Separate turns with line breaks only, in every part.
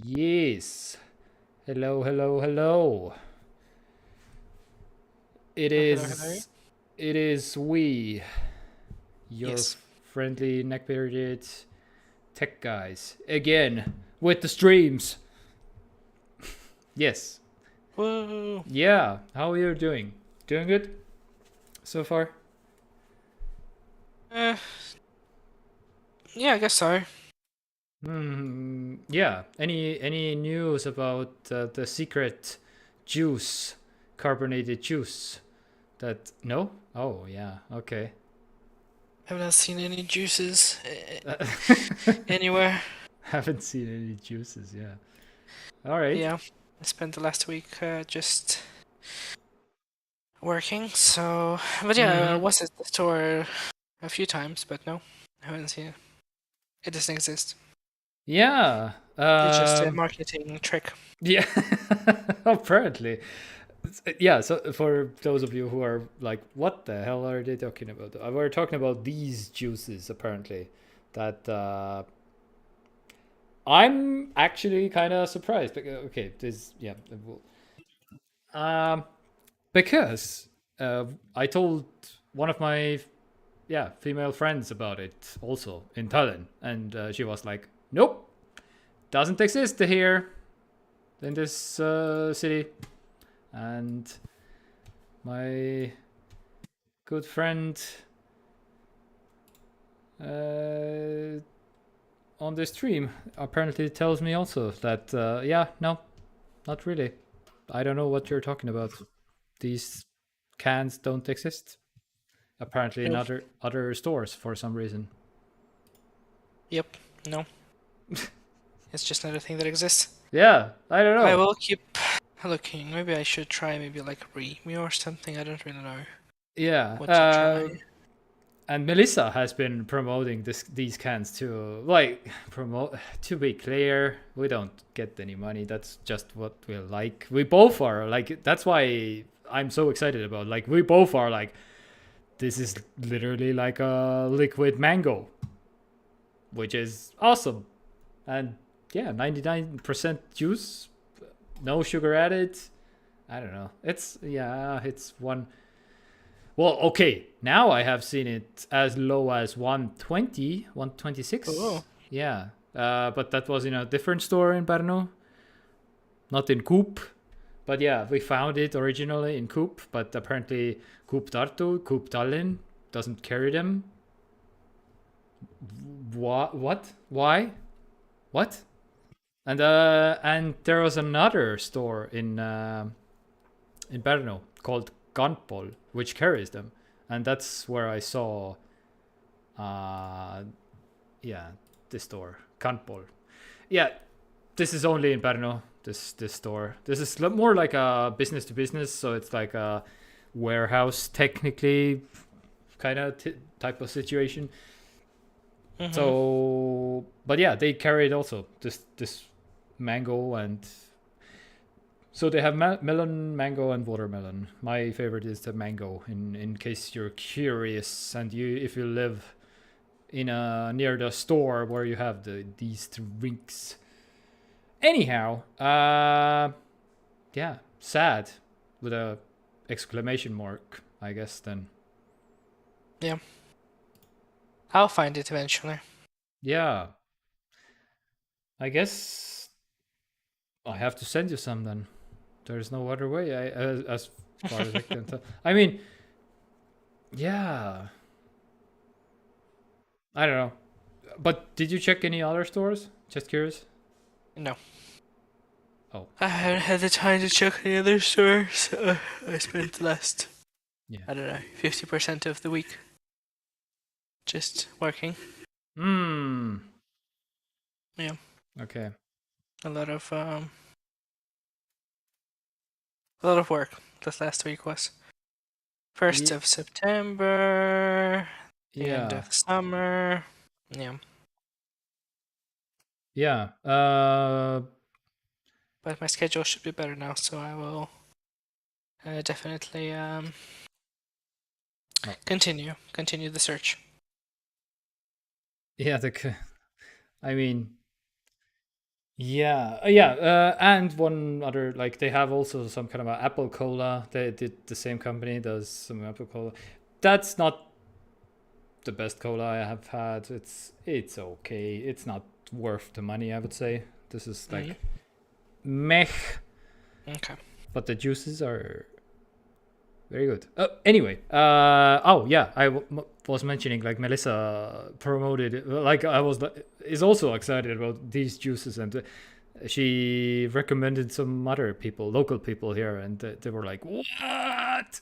Yes. Hello, hello, hello. It
Oh, hello, hello.
is it is we, your
Yes.
friendly neck-bearded tech guys, again with the streams. Yes.
Whoa.
Yeah. How are you doing? Doing good so far?
Uh, yeah, I guess so.
Yeah. Any news about the secret juice, carbonated juice? That no? Oh yeah. Okay.
Have not seen any juices anywhere.
Haven't seen any juices. Yeah. All right.
Yeah, I spent the last week just working. So, but yeah, I
Mm-hmm.
was at the store a few times, but no, I haven't seen it. It doesn't exist.
Yeah.
It's just a marketing trick.
Yeah. Apparently. Yeah. So for those of you who are like, what the hell are they talking about? We're talking about these juices apparently. That I'm actually kind of surprised. Okay. This. Yeah. Um. Because I told one of my female friends about it also in Tallinn, and she was like, "Nope, doesn't exist here in this city." And my good friend uh, on the stream apparently tells me also that no, not really. I don't know what you're talking about. These cans don't exist. Apparently in
No.
other stores for some reason.
Yep. No. It's just not a thing that exists.
Yeah, I don't
I
know.
will keep looking. Maybe I should try maybe like Remy or something. I don't really know
Yeah,
what to try.
and Melissa has been promoting these cans too. Like promote to be clear, we don't get any money. That's just what we like. We both are like that's why I'm so excited about. Like we both are like this is literally like a liquid mango, which is awesome. And yeah, 99% juice, no sugar added. I don't know. It's one. Well, okay. Now I have seen it as low as 120,
Oh,
126. Yeah. But that was in a different store in Pärnu, not in Coop. But yeah, we found it originally in Coop, but apparently Coop Tartu, Coop Tallinn doesn't carry them. What? Why? What? And there was another store in Pärnu called Gunpol, which carries them, and that's where I saw uh yeah, this store Gunpol. Yeah, this is only in Pärnu. This store. This is more like a business to business, so it's like a warehouse technically kind of type of situation.
mm-hmm.
So, but yeah, they carried also this mango and so they have melon, mango, and watermelon. My favorite is the mango. In case you're curious, and if you live in a near the store where you have these drinks. Anyhow, yeah, sad with a exclamation mark, I guess. Then
Yeah. I'll find it eventually.
yeah, I guess I have to send you some. Then there's no other way. As far as I can tell. I mean, yeah, I don't know. But did you check any other stores? Just curious.
No.
Oh,
I haven't had the time to check any other stores. I spent the last,
yeah.
I don't know, 50% of the week just working.
Hmm.
Yeah.
Okay.
A lot of a lot of work this last week was. 1st
Ye-
of September, the end
yeah.
of summer. Yeah.
Yeah.
But my schedule should be better now, so I will definitely
Oh.
continue the search.
Yeah. I mean, and one other, like they have also some kind of a apple cola. They did the same company does some apple cola. That's not the best cola I have had. It's okay. It's not worth the money, I would say. This is
Mm.
like meh,
Okay.
but the juices are very good. Anyway, oh yeah, was mentioning like Melissa promoted it, like I was is also excited about these juices, and she recommended some other people, local people here, and they were like, "What?"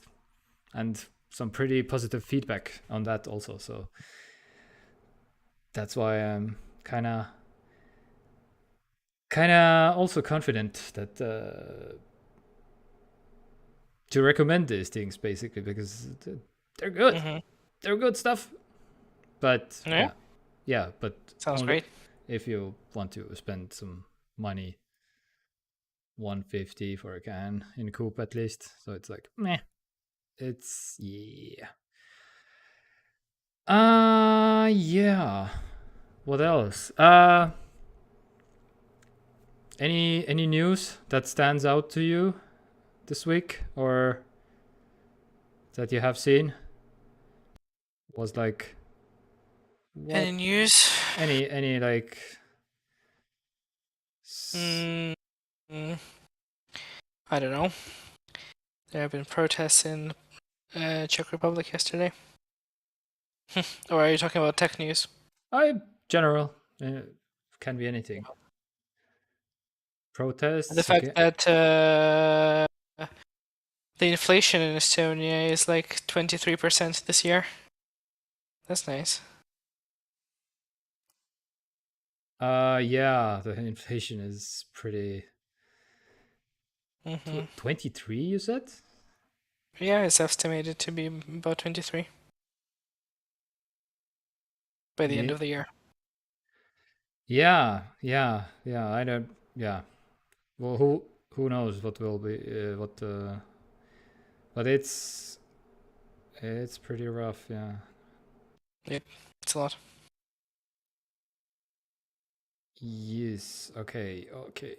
And some pretty positive feedback on that also. So that's why I'm kind of also confident that to recommend these things basically because they're good.
Mm-hmm.
They're good stuff. But
Yeah.
but
Sounds
only
great.
if you want to spend some money, 150 for a can in Coop at least. So it's like meh. It's yeah. Yeah. What else? Any news that stands out to you this week or that you have seen? Was like
Any
what
news?
any like
Mm, mm, I don't know. There have been protests in Czech Republic yesterday. Or are you talking about tech news?
I general can be anything.
The
Protests
fact
again.
that the inflation in Estonia is like 23% this year. That's nice.
Yeah, the inflation is pretty.
Mm-hmm.
23, you said?
Yeah, it's estimated to be about 23 by the end
Yeah,
of the year.
yeah. I don't. Yeah. Well, who knows what will be what but it's pretty rough. Yeah.
Yep, it's a lot.
Yes. Okay. Okay.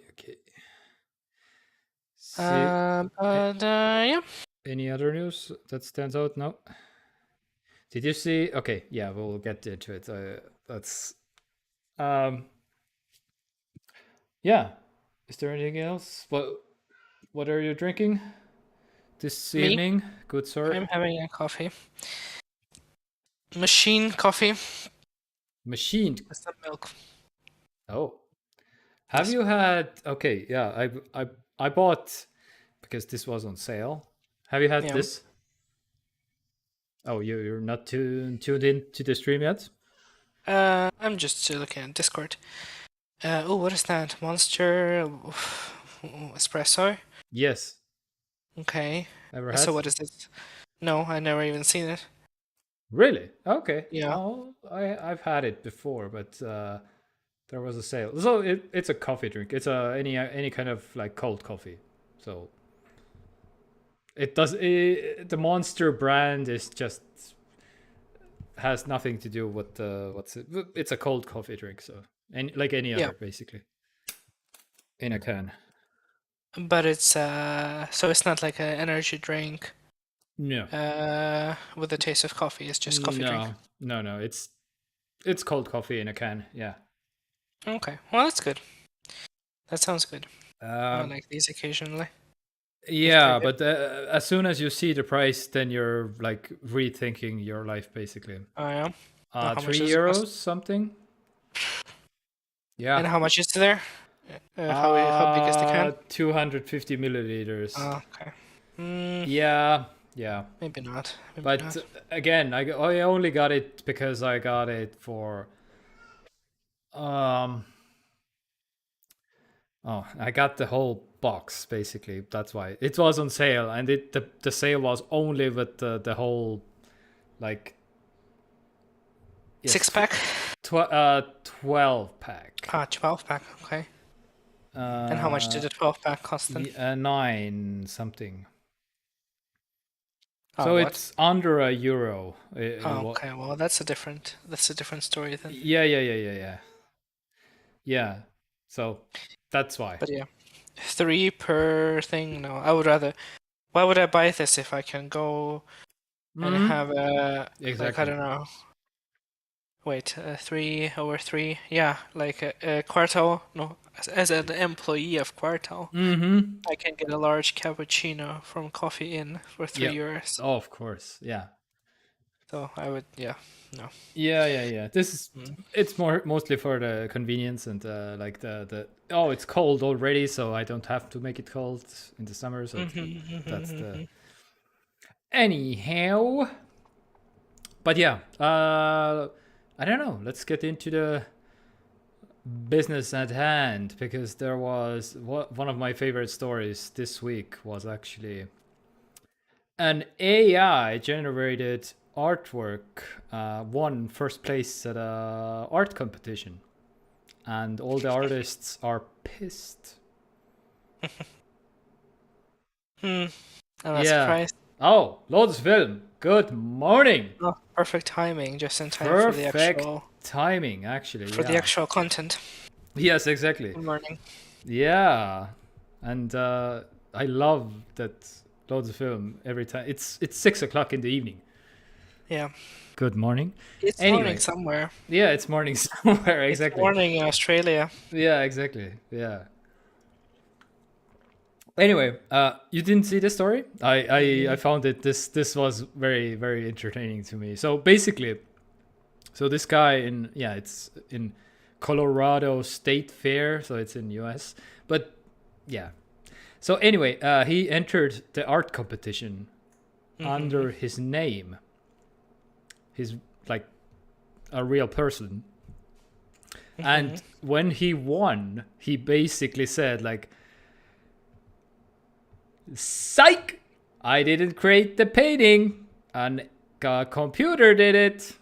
See,
Yeah.
any other news that stands out? No. Did you see? Okay. Yeah, we'll get into it. That's um. Yeah. Is there anything else? What are you drinking this
Me,
evening? Good sir.
I'm having a coffee. Machine coffee
Machined.
with some milk.
Oh. Have
Yes.
you had? Okay, yeah. I bought because this was on sale. Have you had
Yeah.
this? Oh, you're not tuned in to the stream yet?
I'm just looking at Discord. Oh, what is that? Monster espresso.
Yes.
Okay.
Ever
So
had?
what is this? No, I never even seen it.
Really? Okay.
Yeah.
Oh, I've had it before, but there was a sale. So it's a coffee drink. It's any kind of like cold coffee. So the Monster brand is just has nothing to do with what's it. It's a cold coffee drink, so like any
Yeah.
other basically in a can.
But it's so it's not like an energy drink
No,
with the taste of coffee. It's just coffee drink.
no. It's cold coffee in a can. Yeah.
Okay. Well, that's good. That sounds good. I
Um,
like these occasionally. If they're
yeah,
good.
but as soon as you see the price, then you're like rethinking your life basically.
I am. Well, how much
Three
does it
euros
cost?
something. Yeah.
And how much is there? How big is the can?
250 milliliters.
Okay. Mm,
Yeah.
maybe not. Maybe
But
not.
again, I only got it because I got it for um. Oh, I got the whole box basically. That's why it was on sale, and the sale was only with the whole like yes
6-pack?
12 pack.
12-pack. Okay. And how much did the 12-pack cost then?
9 something.
Oh,
So
what?
it's under a euro.
Oh, okay. Well, that's a different story then.
Yeah. Yeah. So that's why.
But yeah, 3 per thing. No, I would rather. Why would I buy this if I can go and
Hmm.
have a like I
Exactly.
don't know. Wait, 3/3. Yeah, like a Quartal. No, as an employee of Quartal,
Mm-hmm.
I can get a large cappuccino from Coffee Inn for
Yeah.
3 euros.
Oh, of course. Yeah.
So I would, yeah, no.
Yeah. This is
Mm.
it's mostly for the convenience and like the oh, it's cold already, so I don't have to make it cold in the summer. So that's the anyhow. But yeah, I don't know. Let's get into the business at hand because there was one of my favorite stories this week was actually an AI generated artwork won first place at a art competition, and all the artists are pissed.
I'm not
Yeah.
surprised.
Oh, Lotus Film. Good morning.
Oh, perfect timing, just in time
Perfect timing, actually.
for the
Yeah.
actual content.
Yes, exactly.
Good morning.
Yeah, and I love that Lotus Film every time. It's 6 o'clock in the evening.
Yeah,
Good morning.
it's morning
Anyway,
somewhere.
yeah, it's morning somewhere.
It's
Exactly.
morning in Australia.
Yeah, exactly. Yeah. Anyway, you didn't see the story? I
Mm-mm.
found it. This was very entertaining to me. So basically, so this guy in yeah, it's in Colorado State Fair, so it's in US. But yeah. So anyway, he entered the art competition
Mm-hmm.
under his name. He's like a real person.
Mm-hmm.
And when he won, he basically said like, "Psych! I didn't create the painting, and a computer did it."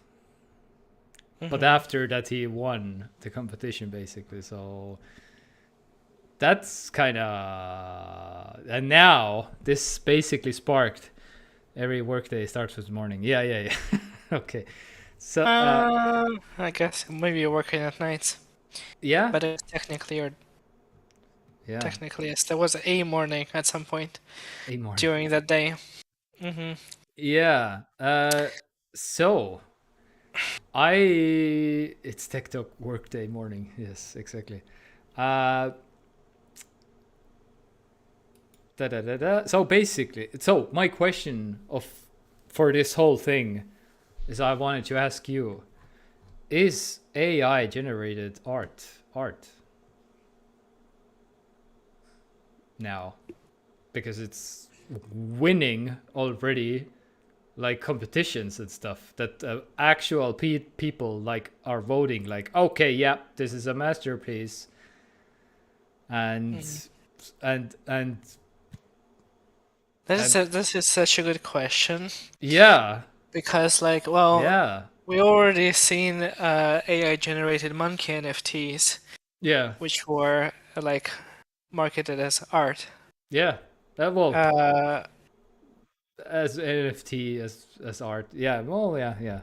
But
Mm-hmm.
after that, he won the competition basically. So that's kind of, and now this basically sparked every workday starts with morning. Yeah. Okay. So
I guess maybe you're working at night,
yeah,
but it's
yeah,
technically yes. There was a morning at some point
a morning.
during that day. Mm-hmm.
Yeah. So I it's TekTok workday morning. Yes, exactly. Uh, So basically, so my question of for this whole thing is I wanted to ask you: is AI generated art now? Because it's winning already like competitions and stuff that actual people like are voting like, okay, yeah, this is a masterpiece, and
Mm.
and
This
and
is this is such a good question
yeah,
because like well
yeah,
we already seen AI generated monkey NFTs
yeah,
which were like marketed as art.
yeah, well,
Uh,
as NFT as art, yeah, well, yeah,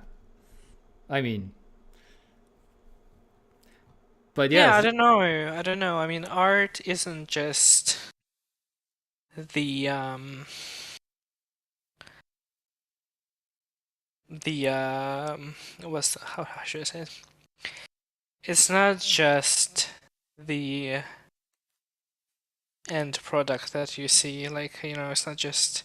I mean, but
yeah, I
yes,
don't know. I don't know. I mean, art isn't just the what's how should I say it? It's not just the end product that you see. Like, it's not just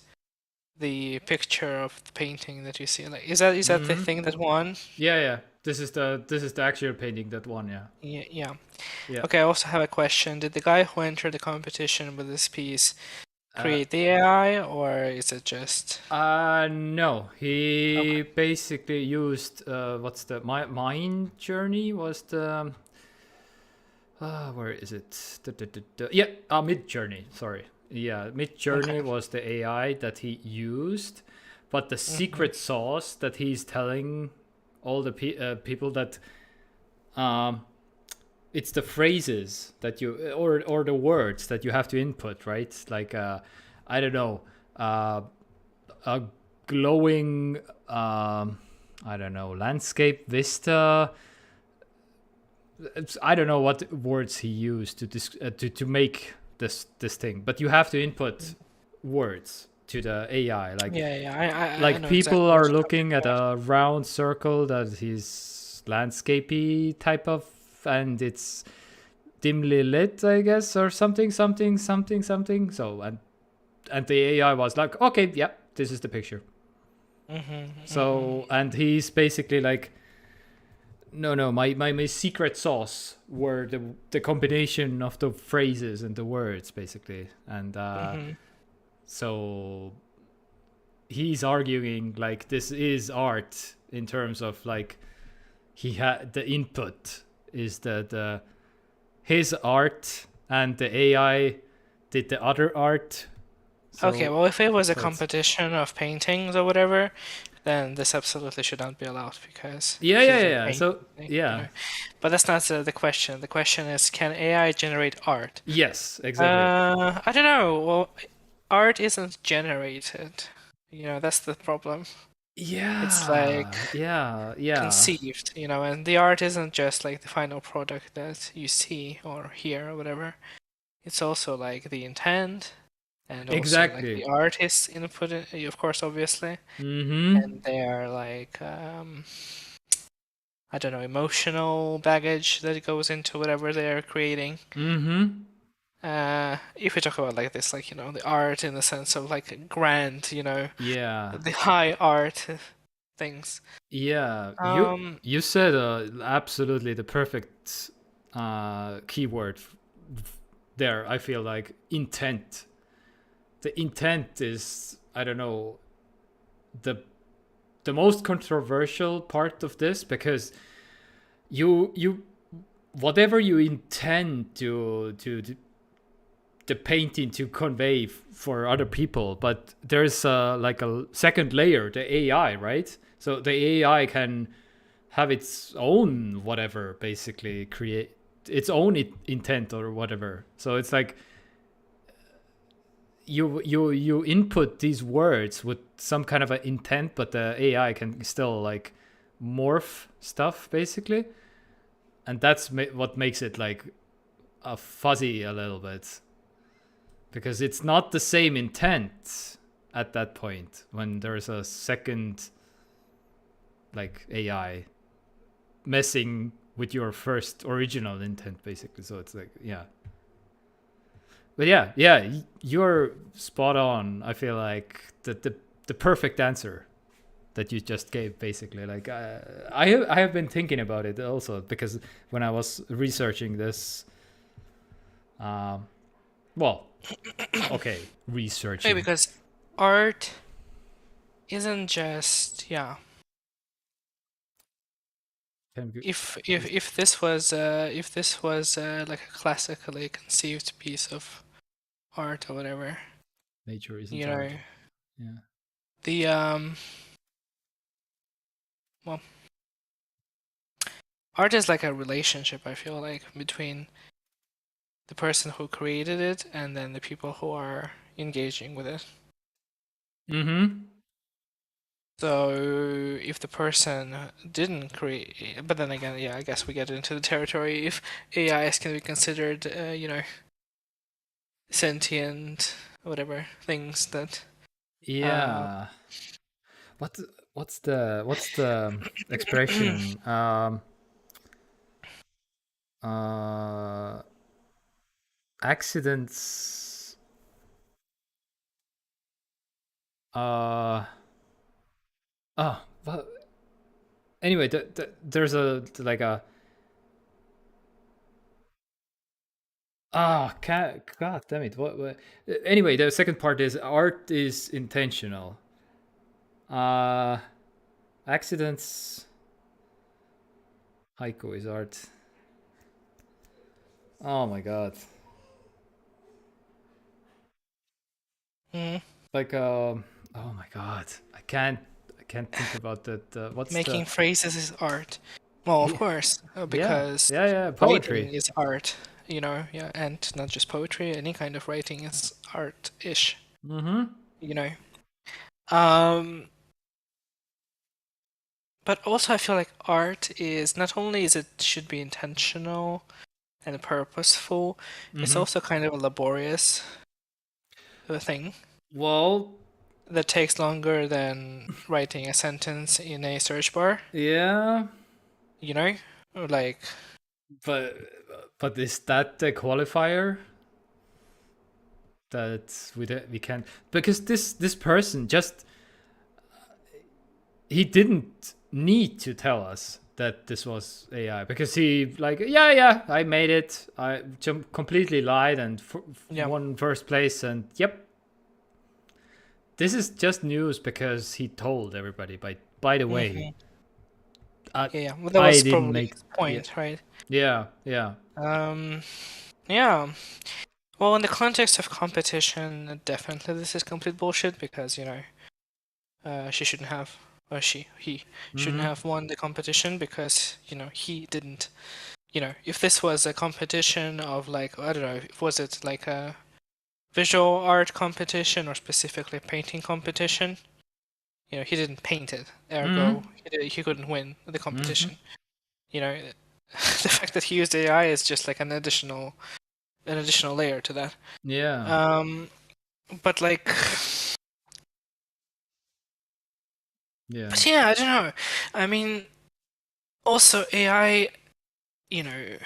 the picture of the painting that you see. Like, is that the
hmm,
thing that won?
yeah, this is the actual painting that won, yeah,
Yeah, yeah.
yeah.
Okay, I also have a question. Did the guy who entered the competition with this piece
uh
create the AI, or is it just
no, he
okay?
basically used what's the my mind journey was the where is it? Yeah, Mid Journey. Sorry. Yeah, Mid
Okay.
Journey was the AI that he used, but the
Mm-hmm.
secret sauce that he's telling all the people that um, it's the phrases that you or the words that you have to input, right? Like I don't know, uh, a glowing I don't know landscape vista I don't know what words he used to make this thing, but you have to input words to the AI.
I
Like
know
people
exactly what
are
you're talking
looking at
about.
a round circle that is landscapey type of, and it's dimly lit, I guess, or something. So and the AI was like, okay, yeah, this is the picture. So and he's basically like, no, my secret sauce were the combination of the phrases and the words basically, and so he's arguing like this is art in terms of like he had the input is the his art and the AI did the other art.
Okay,
So
well, if it was a
so it's
competition of paintings or whatever, then this absolutely should not be allowed because
yeah
he
yeah
didn't
yeah.
paint
So
anything, you
yeah,
know. But that's not the question. The question is, can AI generate art?
yes, exactly.
I don't know. Well, art isn't generated. That's the problem. It's like
Yeah.
conceived, and the art isn't just like the final product that you see or hear or whatever. It's also like the intent and also like
Exactly.
the artist's input, of course, obviously,
Mm-hmm.
and their like I don't know, emotional baggage that goes into whatever they're creating.
Mm-hmm.
If we talk about like this, like the art in the sense of like grand,
Yeah.
the high art things.
Yeah. You
Um,
you said absolutely the perfect keyword there. I feel like intent. The intent is, I don't know, the the most controversial part of this, because you whatever you intend to the painting to convey for other people, but there's like a second layer, the AI, right? So the AI can have its own whatever, basically create its own intent or whatever. So it's like you input these words with some kind of an intent, but the AI can still like morph stuff basically, and that's what makes it like a fuzzy a little bit, because it's not the same intent at that point when there's a second like AI messing with your first original intent basically. So it's like but yeah, you're spot on. I feel like the perfect answer that you just gave basically. Like I have been thinking about it also, because when I was researching this, um well, okay,
maybe
researching.
because art isn't just if this was like a classically conceived piece of art or whatever,
Nature isn't
you
art.
know,
Yeah.
the well, art is like a relationship, I feel like, between the person who created it and then the people who are engaging with it.
Mm-hmm.
So if the person didn't create, but then again, I guess we get into the territory if AIs can be considered, sentient, whatever things that. Uh,
Yeah. What what's the expression? Uh Accidents. Uh well, anyway, there's a like a god damn it. What anyway, the second part is art is intentional. Uh Accidents. Haiku is art. Oh my god.
mm,
Like oh my god. I can't think about that. What's the
Making phrases is art. Well, of
yeah
course,
yeah
because
yeah
writing
poetry.
is art, and not just poetry, any kind of writing is art-ish,
Mm-hmm.
you know. Um, But also, I feel like art is not only is it should be intentional and purposeful, it's
Mm-hmm.
also kind of a laborious thing
Well,
that takes longer than writing a sentence in a search bar,
yeah,
you know? Or like,
but but is that the qualifier that we can, because this person just, he didn't need to tell us that this was AI, because he like, yeah, I made it, I completely lied and
yeah.
won first place, and yep, this is just news because he told everybody. By the way,
hmm
I
Yeah, yeah. Well, that
I
was
didn't
probably
make.
his
Yeah,
point, right?
yeah.
Um, yeah. Well, in the context of competition, definitely this is complete bullshit because, she shouldn't have, or he shouldn't
Mm-hmm.
have won the competition because, he didn't. If this was a competition of like, I don't know, was it like a visual art competition or specifically a painting competition? He didn't paint it, ergo,
Mm-hmm.
he couldn't win the
Mm-hmm.
competition. You know, the fact that he used AI is just like an additional layer to that.
Yeah.
Um, but like,
Yeah.
but yeah, I don't know. I mean, also AI, you know,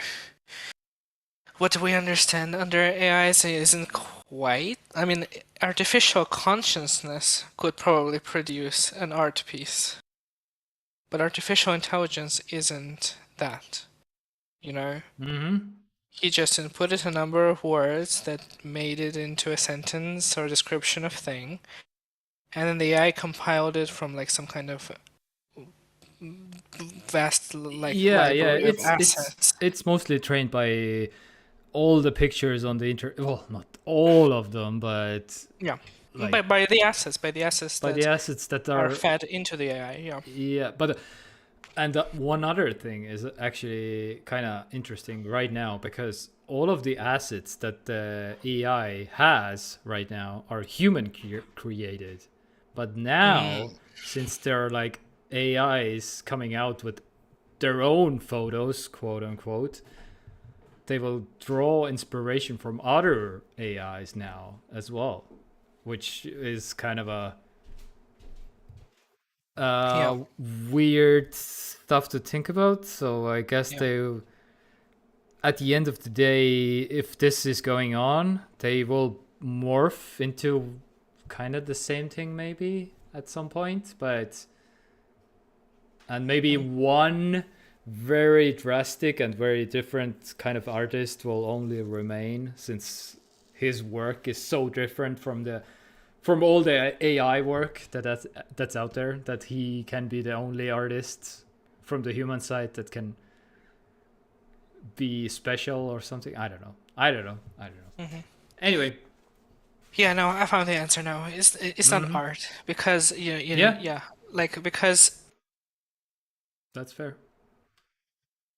what we understand under AI isn't quite. I mean, artificial consciousness could probably produce an art piece, but artificial intelligence isn't that. You know,
Mm-hmm.
he just inputted a number of words that made it into a sentence or description of thing, and then the AI compiled it from like some kind of vast like
Yeah.
library of
It's
assets.
it's mostly trained by all the pictures on the internet. Well, not all of them, but
Yeah,
like
by the assets
by the
that
assets that
are
are.
fed into the AI. Yeah.
Yeah, but and one other thing is actually kind of interesting right now, because all of the assets that the AI has right now are human created. But now,
Mm,
since there are like AIs coming out with their own photos, quote unquote, they will draw inspiration from other AIs now as well, which is kind of a
yeah.
weird stuff to think about. So I guess
Yeah.
they, at the end of the day, if this is going on, they will morph into kind of the same thing maybe at some point, but and maybe
Mm,
one very drastic and very different kind of artist will only remain, since his work is so different from all the AI work that's out there, that he can be the only artist from the human side that can be special or something. I don't know.
mhm.
Anyway.
Yeah. No, I found the answer now. It's not
Hmm.
art because
Yeah,
yeah, like because
that's fair.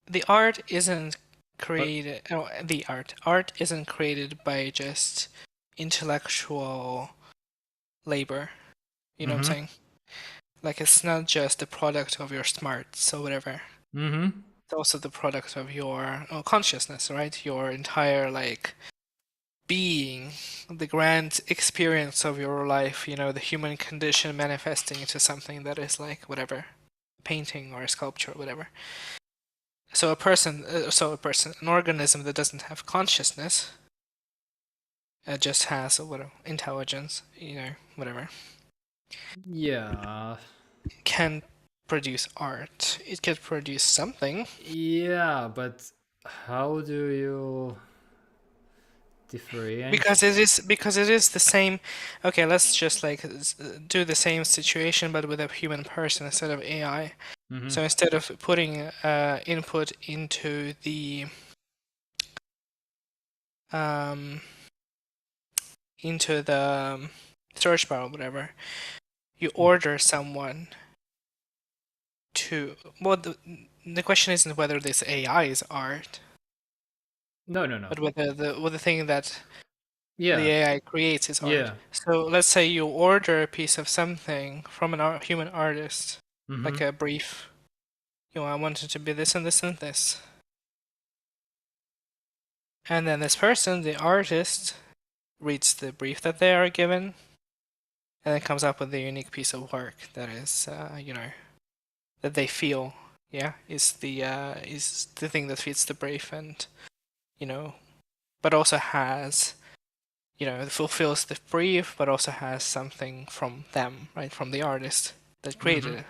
the art isn't
But
created. No, the art isn't created by just intellectual labor. You know what I'm
mm-hmm.
saying? Like it's not just the product of your smarts or whatever.
Mm-hmm.
It's also the product of your consciousness, right? Your entire like being, the grand experience of your life, the human condition manifesting into something that is like whatever, painting or a sculpture or whatever. An organism that doesn't have consciousness, just has whatever intelligence, whatever,
Yeah.
can produce art. It can produce something.
Yeah, but how do you differentiate?
Because it is the same. Okay, let's just like do the same situation but with a human person instead of AI.
Mm-hmm.
So instead of putting input um into the search bar or whatever, you order someone to. Well, the question isn't whether this AI is art,
No.
but whether the thing that the
Yeah.
AI creates is art.
Yeah.
So let's say you order a piece of something from an human artist, like
Mm-hmm.
a brief. I want it to be this and this and this. And then this person, the artist, reads the brief that they are given, and then comes up with a unique piece of work that is, that they feel, is the thing that fits the brief, and but also has, fulfills the brief, but also has something from them, right, from the artist that created it.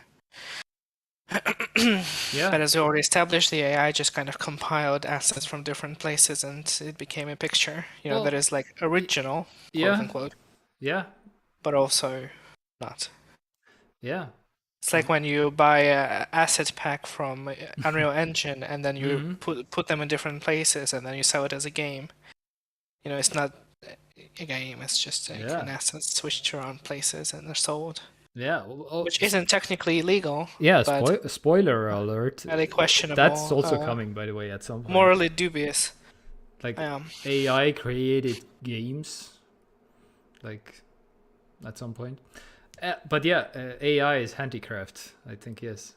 Yeah.
But as we already established, the AI just kind of compiled assets from different places, and it became a picture,
Well,
that is like original, quote
yeah.
unquote,
Yeah.
but also not.
Yeah.
It's like when you buy a asset pack from Unreal Engine, and then you put them in different places, and then you sell it as a game. It's not a game; it's just an asset switched around places and they're sold.
Yeah.
Which isn't technically illegal.
Yeah.
But
Spoiler alert.
highly questionable.
That's also coming, by the way, at some point.
Morally dubious.
Like AI created games, like at some point. But yeah, AI is handicraft, I think, yes.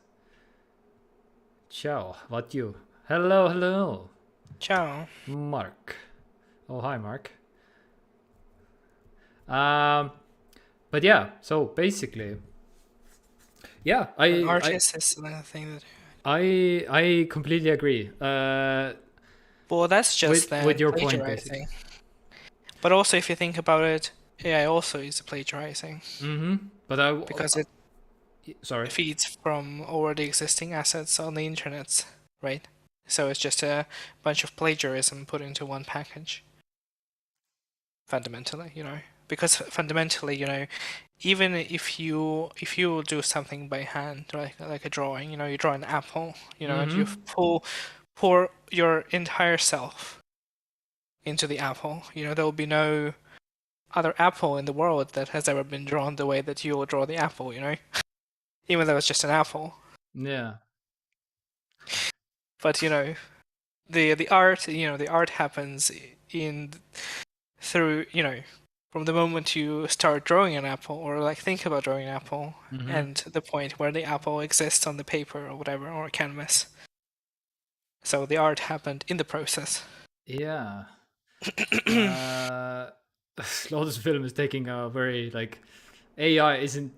Ciao, what you? Hello.
Ciao.
Mark. Oh, hi, Mark. But yeah, so basically, yeah,
artist is the thing that
I completely agree.
Well, that's just
with your point,
plagiarizing. But also, if you think about it, AI also is plagiarizing.
But
because it feeds from already existing assets on the internet, right? So it's just a bunch of plagiarism put into one package. Fundamentally, because fundamentally, even if you do something by hand, like a drawing, you draw an apple, and you pour your entire self into the apple, there will be no other apple in the world that has ever been drawn the way that you will draw the apple, even though it's just an apple.
Yeah.
But the art, the art happens through from the moment you start drawing an apple, or like think about drawing an apple, and the point where the apple exists on the paper or whatever, or canvas. So the art happened in the process.
Yeah. Lotus Film is taking a very AI isn't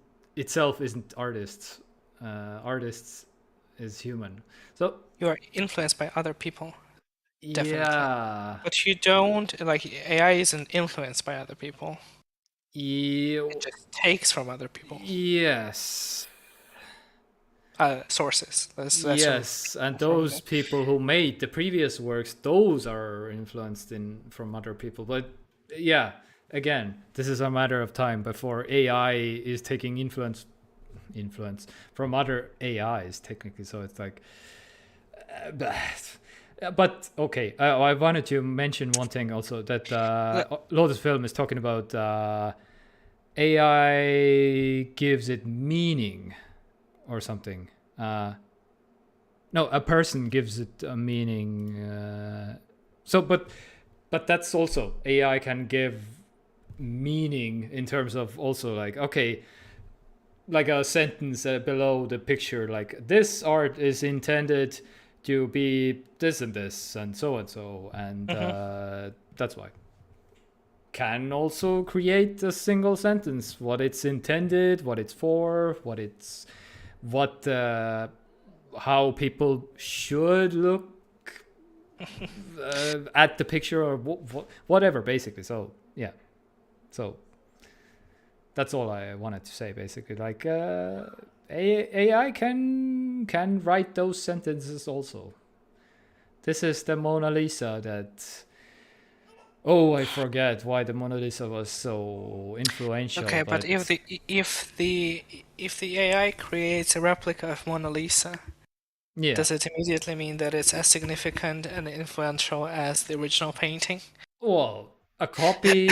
artists. Artists is human. So
you are influenced by other people. Definitely.
Yeah.
But you don't AI isn't influenced by other people. It just takes from other people.
Yes.
Sources.
Yes, and those people who made the previous works, those are influenced from other people. But yeah, again, this is a matter of time before AI is taking influence from other AIs, technically. So it's like, but okay, I wanted to mention one thing also, that Lotus Film is talking about AI gives it meaning or something. No, a person gives it a meaning. But that's also, AI can give meaning in terms of also okay, like a sentence below the picture, like this art is intended to be this and this and so and so, and that's why can also create a single sentence, what it's intended, what it's for, how people should look at the picture, or whatever, basically. So yeah, so that's all I wanted to say, basically. AI can write those sentences also. This is the Mona Lisa that... Oh, I forget why the Mona Lisa was so influential.
Okay, but if the AI creates a replica of Mona Lisa, does it immediately mean that it's as significant and influential as the original painting?
Well, a copy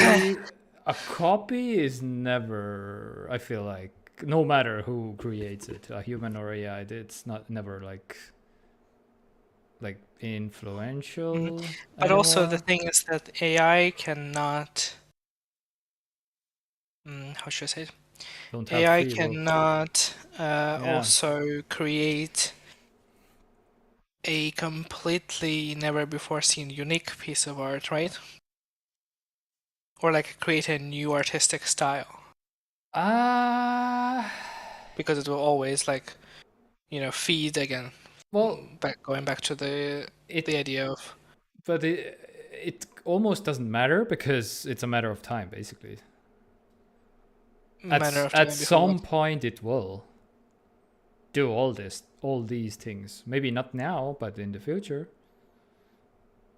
is never, I feel like, no matter who creates it, a human or AI, it's never influential.
But also the thing is that AI cannot, how should I say it? AI cannot also create a completely never before seen unique piece of art, right? Or like create a new artistic style,
Ah,
because it will always like, feed again,
well,
going back to the
it,
idea of
but it almost doesn't matter because it's a matter of time, basically.
matter of
At
time before what.
some point, it will do all these things. Maybe not now, but in the future.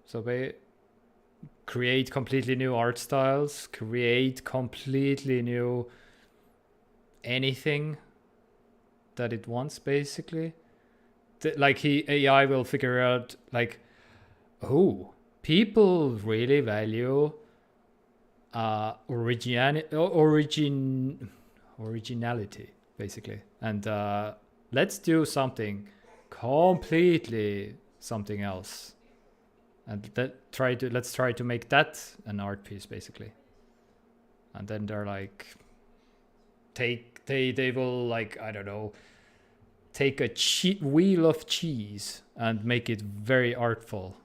So they create completely new art styles, create completely new anything that it wants, basically. Like AI will figure out like, oh, people really value originality, basically, and let's do something completely something else, and let's try to make that an art piece, basically. And then they're like, they will, like, I don't know, take a wheel of cheese and make it very artful,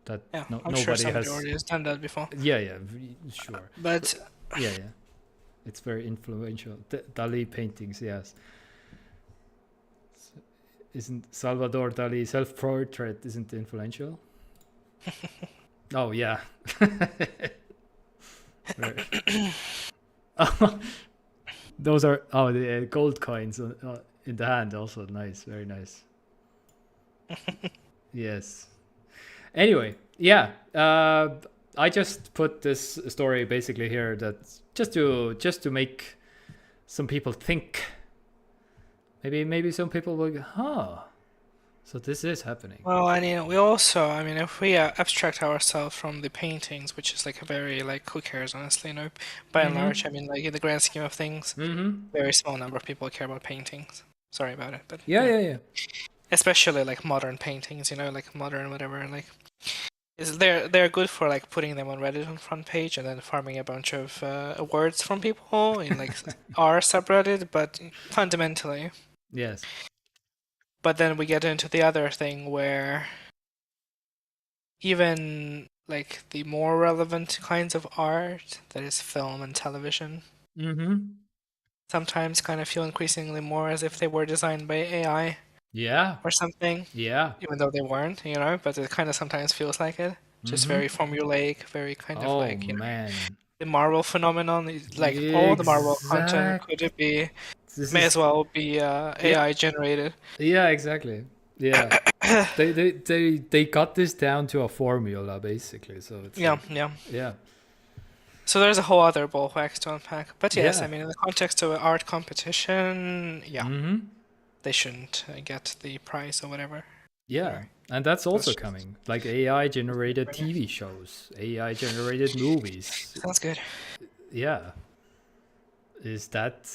that
Yeah, I'm sure
nobody
somebody
has.
already has done that before.
Yeah, sure.
But
Yeah, it's very influential. Dali paintings, yes. Isn't Salvador Dali self-portrait isn't influential? Oh yeah. Those are the gold coins in the hand, also nice, very nice. Yes. Anyway, yeah. I just put this story basically here that just to make some people think. Maybe some people will go, huh? So this is happening.
well, I mean, we also, I mean, if we abstract ourselves from the paintings, which is like a very like who cares, honestly, by and large, I mean, like in the grand scheme of things, very small number of people care about paintings. Sorry about it, but
Yeah.
especially like modern paintings, like modern whatever, like they're good for like putting them on Reddit on front page and then farming a bunch of words from people in like our subreddit, but fundamentally.
Yes.
But then we get into the other thing where even like the more relevant kinds of art, that is film and television, sometimes kind of feel increasingly more as if they were designed by AI
Yeah.
or something,
Yeah.
even though they weren't, but it kind of sometimes feels like it. Just very formulaic, very kind of
Oh
like,
man.
the Marvel phenomenon. Like all the Marvel content
Exact.
could it be,
This
may as
is
well be
yeah.
AI generated.
Yeah, exactly. Yeah. They got this down to a formula, basically. So it's
Yeah,
like,
yeah.
yeah.
So there's a whole other ball of wax to unpack. But yes, I
Yeah.
mean, in the context of an art competition, yeah,
Mm-hmm.
they shouldn't get the prize or whatever.
Yeah. And that's
That's
also
just
coming. Like AI generated TV shows, AI generated movies.
sounds good.
Yeah. Is that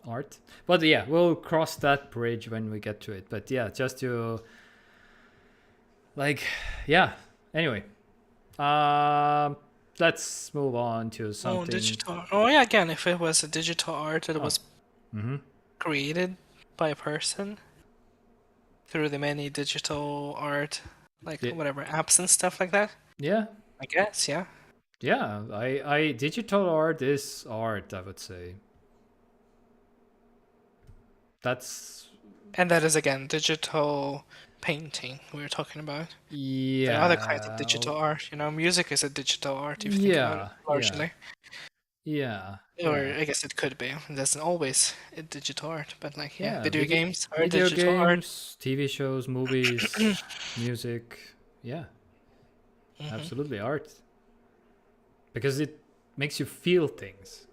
art? But yeah, we'll cross that bridge when we get to it. But yeah, just to like, yeah. Anyway, um, let's move on to
Oh,
something.
digital. Oh yeah, again, if it was a digital art that was
Mm-hmm.
created by a person through the many digital art, like
Yeah,
whatever apps and stuff like that,
yeah,
I guess, yeah.
yeah. I digital art is art, I would say. That's
And that is again digital painting we were talking about. There are other kinds of
yeah,
digital art. Music is a digital art if you think about it,
yeah, yeah,
largely.
yeah,
Or
yeah,
I guess it could be. It doesn't always a digital art, but like yeah,
yeah.
video games are
Video
digital art.
games, TV shows, movies, music. Yeah, absolutely art. Because it makes you feel things.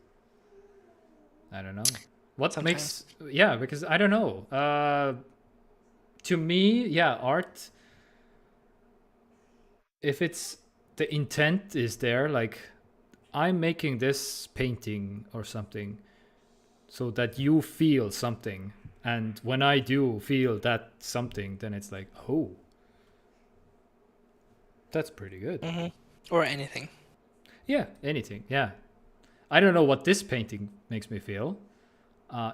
I don't know. What
Sometimes.
makes yeah, because I don't know. To me, yeah, art, if it's the intent is there, like I'm making this painting or something so that you feel something. And when I do feel that something, then it's like, oh, that's pretty good.
Or anything.
Yeah, anything. Yeah. I don't know what this painting makes me feel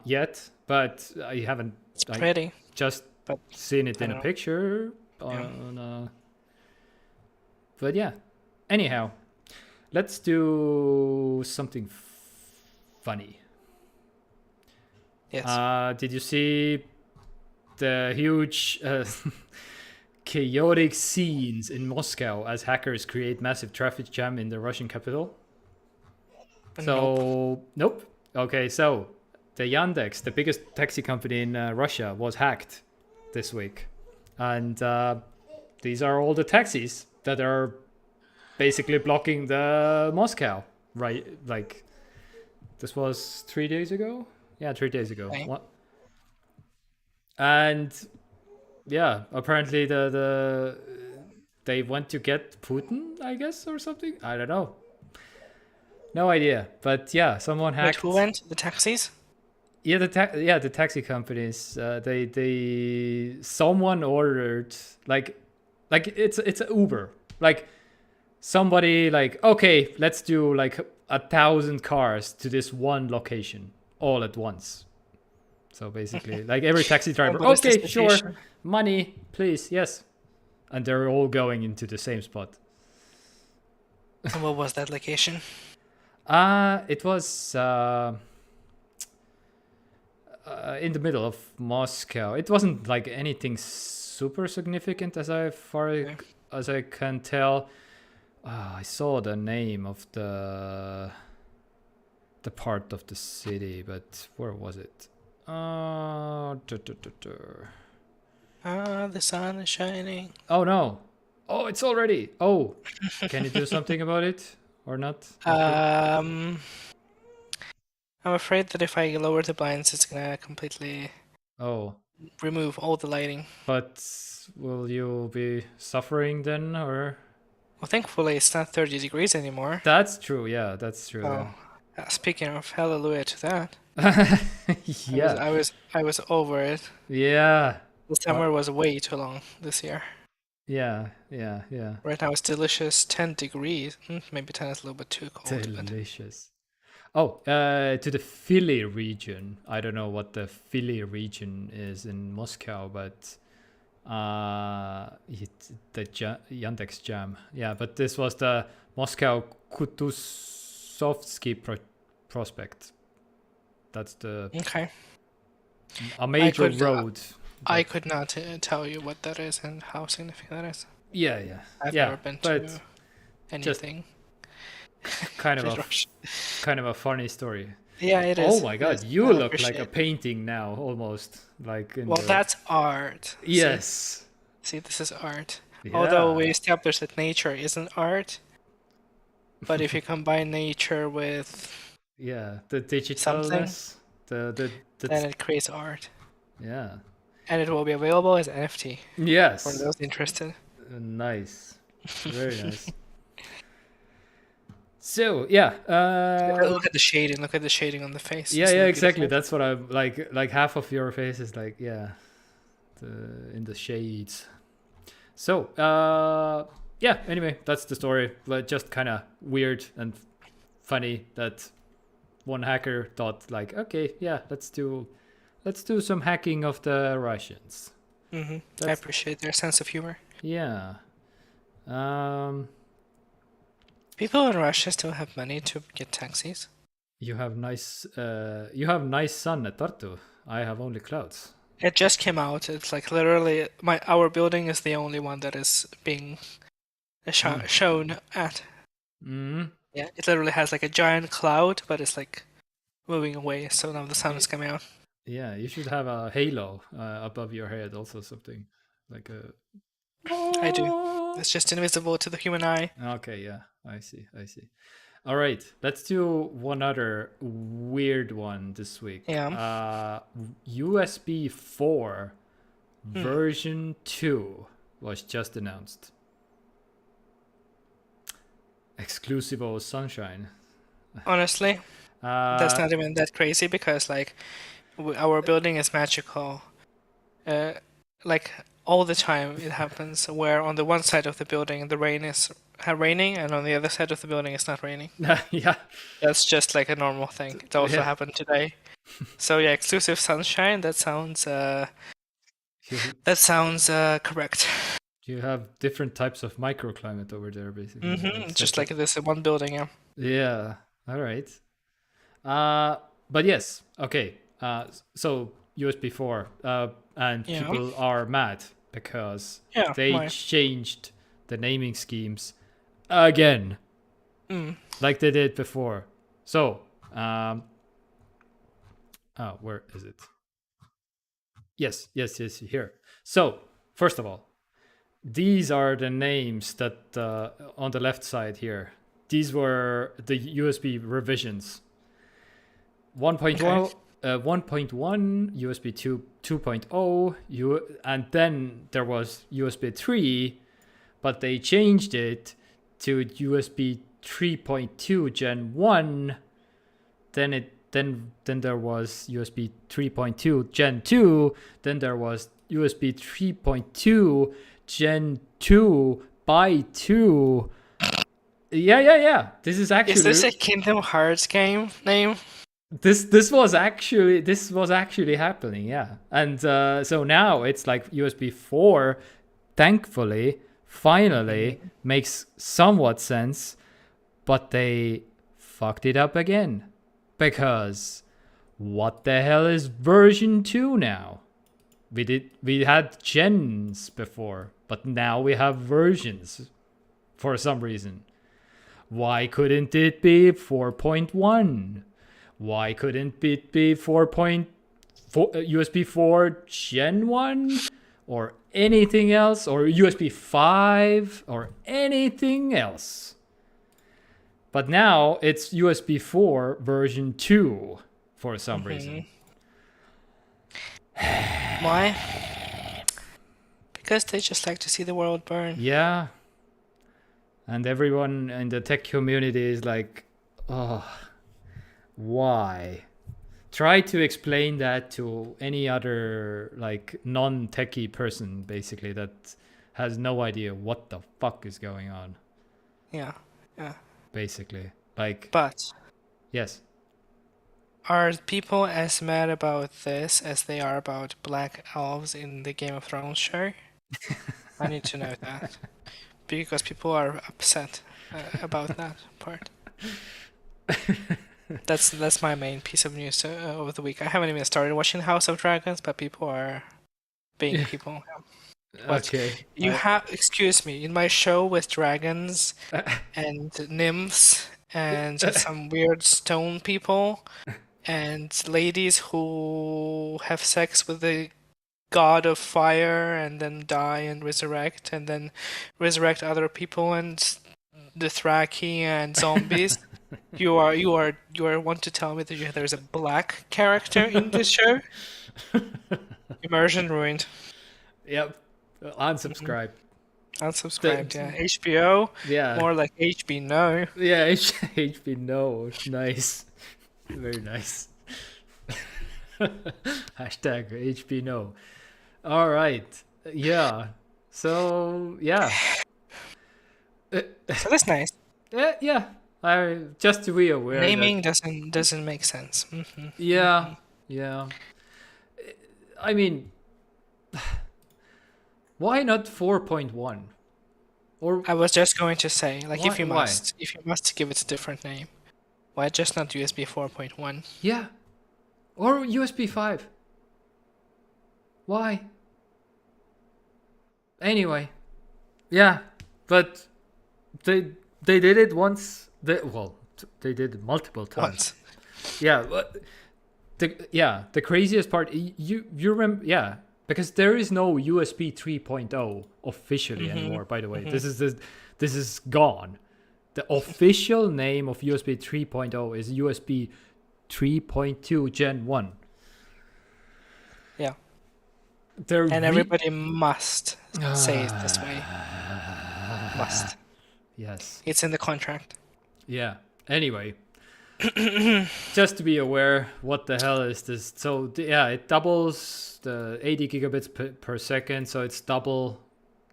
yet, but I haven't.
It's
I
pretty.
just
but
seen it
I
in a
don't know.
picture on but yeah. Anyhow, let's do something funny.
Yes.
Did you see the huge chaotic scenes in Moscow as hackers create massive traffic jam in the Russian capital?
Nope.
So, nope. Okay, so the Yandex, the biggest taxi company in Russia, was hacked this week. And these are all the taxis that are basically blocking the Moscow, right? Like, this was 3 days ago? Yeah, 3 days ago.
Okay.
What? And yeah, apparently they went to get Putin, I guess, or something. I don't know. No idea. But yeah, someone
Wait,
hacked.
who went? The taxis?
Yeah, the taxi companies. Someone ordered like it's Uber. Like somebody like, okay, let's do like 1,000 cars to this one location all at once. So basically, like every taxi driver,
What is the
okay, sure,
situation?
money, please, yes, and they're all going into the same spot.
And what was that location?
It was in the middle of Moscow. It wasn't like anything super significant
Okay.
as I can tell. I saw the name of the part of the city, but where was it?
The sun is shining.
Oh no! Oh, it's already. Oh, can you do something about it or not?
I'm afraid that if I lower the blinds, it's gonna completely
Oh,
remove all the lighting.
but will you be suffering then, or?
Well, thankfully, it's not 30 degrees anymore.
That's true. Yeah, that's true.
Oh, speaking of, hallelujah to that.
Yeah,
I was over it.
yeah,
The summer was way too long this year.
yeah.
Right now it's delicious 10 degrees. Maybe 10 is a little bit too cold, but
Delicious. Oh, to the Philly region. I don't know what the Philly region is in Moscow, but Yandex jam. Yeah, but this was the Moscow Kutuzovsky prospect. That's
okay.
a major
could,
road.
I could not tell you what that is and how significant that is.
Yeah.
I've
Yeah,
never been
but
to anything.
kind
with
of
Russia.
kind of a funny story.
Yeah, it
Oh
is.
my
It
god,
is.
you
I
look like a
appreciate.
painting now, almost like in
Well,
the.
that's art.
Yes.
See, this is art.
Yeah.
Although we established that nature isn't art, but if you combine nature with
Yeah, the
something,
digitalness, the
then it creates art.
yeah.
And it will be available as NFT for
Yes.
those interested.
Nice. Very nice. So yeah,
Look at the shading. Look at the shading on the face.
yeah,
Isn't
yeah,
it
exactly.
beautiful?
That's what I'm like. Like half of your face is like, yeah, in the shades. So yeah. Anyway, that's the story. But just kind of weird and funny that one hacker thought like, okay, yeah, let's do some hacking of the Russians.
I
That's
appreciate their sense of humor.
yeah.
People in Russia still have money to get taxis.
You have nice sun at Tartu. I have only clouds.
It just came out. It's like literally our building is the only one that is being shown at.
Mm.
Yeah, it literally has like a giant cloud, but it's like moving away. So now the sun is coming out.
Yeah, you should have a halo above your head, also something like a.
I do. It's just invisible to the human eye.
Okay, yeah, I see. All right, let's do one other weird one this week.
Yeah.
USB 4 version 2 was just announced. Exclusive of Sunshine.
Honestly, that's not even that crazy because like our building is magical. Like all the time it happens where on the one side of the building the rain is raining and on the other side of the building it's not raining.
Yeah.
That's just like a normal thing. It also
Yeah.
happened today. So yeah, exclusive sunshine. That sounds That sounds correct.
You have different types of microclimate over there, basically. Like
Just like
separate.
this one building, yeah.
Yeah. All right. Uh, but yes. Okay. So USB 4, and
Yeah.
people are mad because
Yeah,
they
why?
changed the naming schemes again,
Mm.
like they did before. So, where is it? Yes, here. So, first of all, these are the names that on the left side here. These were the USB revisions. 1.1,
Okay.
1.1, USB 2, 2.0, and then there was USB 3, but they changed it to USB 3.2 Gen 1. Then there was USB 3.2 Gen 2. Then there was USB 3.2 Gen 2 by 2. Yeah. This is actually.
Is this a Kingdom Hearts game name?
This was actually happening, yeah. And so now it's like USB 4, thankfully, finally makes somewhat sense, but they fucked it up again. Because what the hell is version 2 now? We had gens before, but now we have versions for some reason. Why couldn't it be 4.1? Why couldn't it be 4.4 USB 4 Gen 1 or anything else, or USB 5 or anything else? But now it's USB 4 version 2 for some reason.
Why? Because they just like to see the world burn.
Yeah. And everyone in the tech community is like, oh, why? Try to explain that to any other like non-techie person, basically, that has no idea what the fuck is going on.
Yeah.
Basically, like,
But
yes.
are people as mad about this as they are about black elves in the Game of Thrones show? I need to know that. Because people are upset about that part. That's my main piece of news of the week. I haven't even started watching House of Dragons, but people are being people. What?
Okay.
You have, excuse me, in my show with dragons and nymphs and some weird stone people and ladies who have sex with the god of fire and then die and then resurrect other people and the Thraki and zombies. You want to tell me that there's a black character in this show? Immersion ruined.
Yep. Unsubscribe.
Unsubscribed, yeah. HBO,
Yeah.
more like HB no.
Yeah, HB no. Nice. Very nice. Hashtag HB no. All right. Yeah. So, yeah.
So that's nice.
Yeah. I just to be aware.
Naming
that,
doesn't make sense.
Yeah. Yeah. I mean, why not 4.1? Or
I was just going to say, like, if you
Why?
must give it a different name, why just not USB 4.1?
yeah. Or USB 5. Why? Anyway. Yeah, but they did it once. They did it multiple times.
Once.
Yeah, but the craziest part, you remember, yeah, because there is no USB 3.0 officially anymore. By the way, this is gone. The official name of USB 3.0 is USB 3.2 Gen 1.
Yeah.
And
everybody must say it this way. Must.
Yes.
It's in the contract.
Yeah. Anyway, just to be aware, what the hell is this? So yeah, it doubles the 80 gigabits per second. So it's double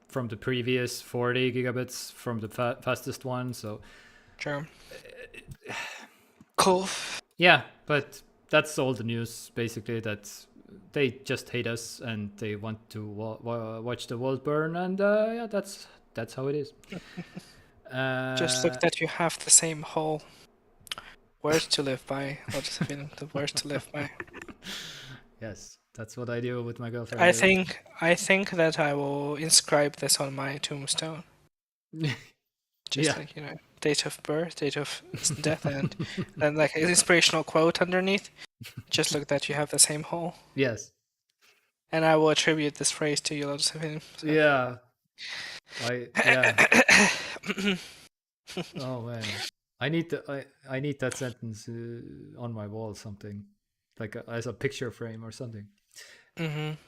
from the previous 40 gigabits from the fastest one. So
Sure. Cool.
yeah, but that's all the news basically. That they just hate us and they want to watch the world burn, and yeah, that's how it is.
Just look that you have the same whole. Words to live by. I'll just have the words to live by.
Yes, that's what I do with my girlfriend.
I think that I will inscribe this on my tombstone. Just like, date of birth, date of death, and then like an inspirational quote underneath. Just look that you have the same hole.
Yes.
And I will attribute this phrase to you, Josephine. So.
Yeah. Oh man, I need that sentence on my wall, something like as a picture frame or something.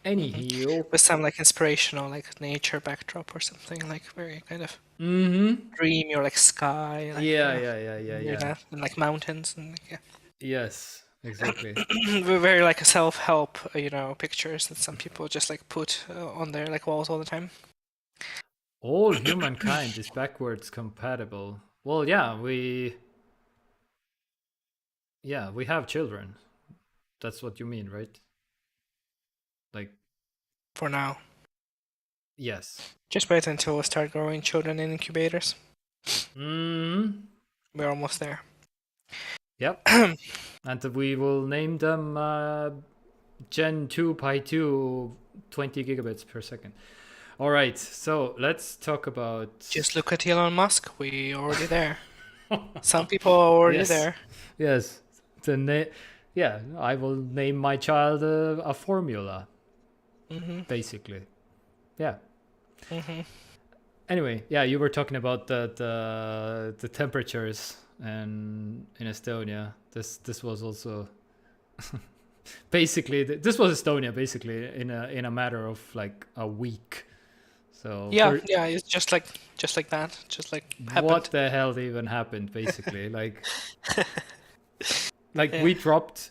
Anyhow,
with some like inspirational like nature backdrop or something, like very kind of dreamy or like sky. Like,
yeah.
And like mountains and like, yeah.
Yes, exactly.
We're very like self-help, pictures that some people just like put on their like walls all the time.
All humankind is backwards compatible. Well, yeah, we have children. That's what you mean, right? Like,
for now.
Yes.
Just wait until we start growing children in incubators.
We're
almost there.
Yep. And we will name them Gen 2 Pi 2 20 gigabits per second. All right, so let's talk about...
Just look at Elon Musk. We're already there. Some people are already there.
Yes. I will name my child a formula. Basically. Yeah. Anyway, yeah, you were talking about the temperatures and in Estonia. This was also basically this was Estonia basically in a matter of like a week. So
it's just like that, just like happened.
What the hell even happened basically? like we dropped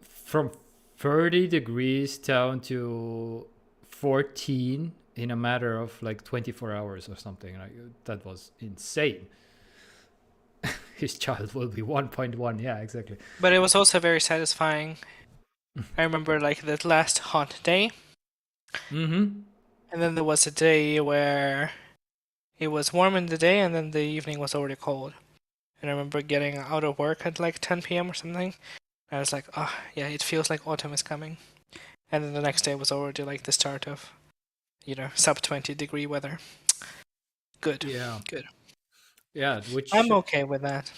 from 30 degrees down to 14 in a matter of like 24 hours or something. Like that was insane. His child will be 1.1. Yeah, exactly.
But it was also very satisfying. I remember like that last hot day. And then there was a day where it was warm in the day and then the evening was already cold. And I remember getting out of work at like 10 p.m. or something. I was like, it feels like autumn is coming. And then the next day was already like the start of, sub 20 degree weather. Good.
Yeah.
Good.
Yeah,
I'm okay with that.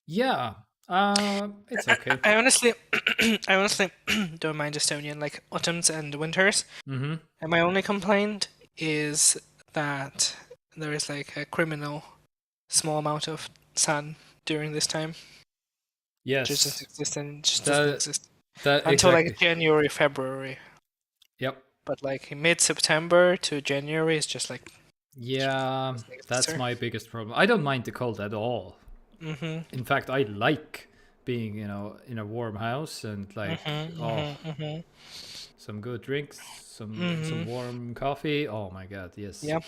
Yeah. It's okay.
I honestly don't mind Estonian like autumns and winters. And my only complaint is that there is like a criminal small amount of sun during this time.
Yes.
Just doesn't exist until like January, February.
Yep.
But like mid-September to January is just like...
Yeah, that's my biggest problem. I don't mind the cold at all. In fact, I like being, in a warm house and like, some good drinks, some warm coffee. Oh my God, yes.
Yeah.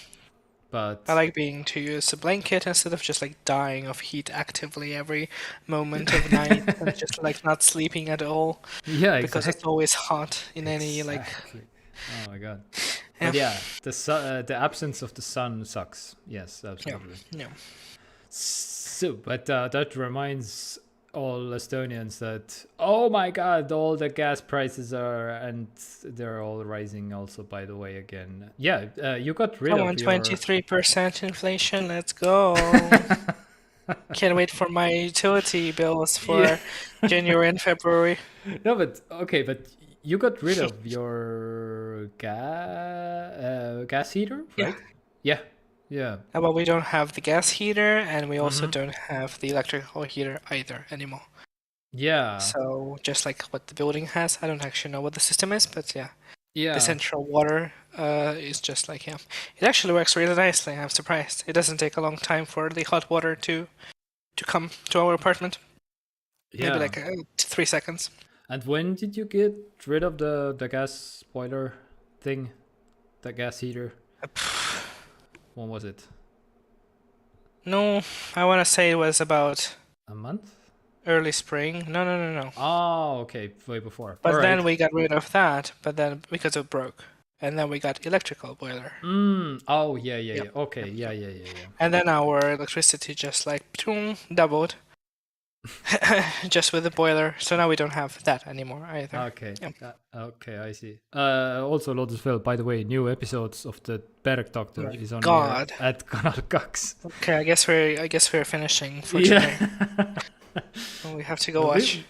But
I like being to use a blanket instead of just like dying of heat actively every moment of night and just like not sleeping at all.
Yeah,
because it's always hot in any like.
Oh my God. Yeah. But yeah, the absence of the sun sucks. Yes, absolutely.
Yeah.
So, but that reminds all Estonians that, oh my God, all the gas prices and they're all rising also, by the way, again. Yeah, you got rid of your...
23% inflation, let's go. Can't wait for my utility bills for January and February.
No, but okay, but you got rid of your gas heater, right? Yeah.
Well, we don't have the gas heater, and we also don't have the electrical heater either anymore.
Yeah.
So just like what the building has, I don't actually know what the system is, but yeah.
The
central water is just like, it actually works really nicely. I'm surprised. It doesn't take a long time for the hot water to come to our apartment. Maybe like 3 seconds.
And when did you get rid of the gas boiler thing, the gas heater? When was it?
No, I want to say it was about...
A month?
early spring. No.
Oh, okay, way before.
But
All
then
right.
we got rid of that, but then because it broke. And then we got electrical boiler.
Oh, yeah, yeah,
Yep.
yeah. Okay,
Yep.
yeah, yeah, yeah, yeah.
And then our electricity just like doubled. Just with the boiler. So now we don't have that anymore either.
Okay.
Yep.
Okay, I see. Also, Lotus Phil, by the way, new episodes of the Berg Doctor
My
is on air
God.
at Kanal 2.
Okay, I guess we're finishing for today.
Yeah.
We have to go
No,
watch.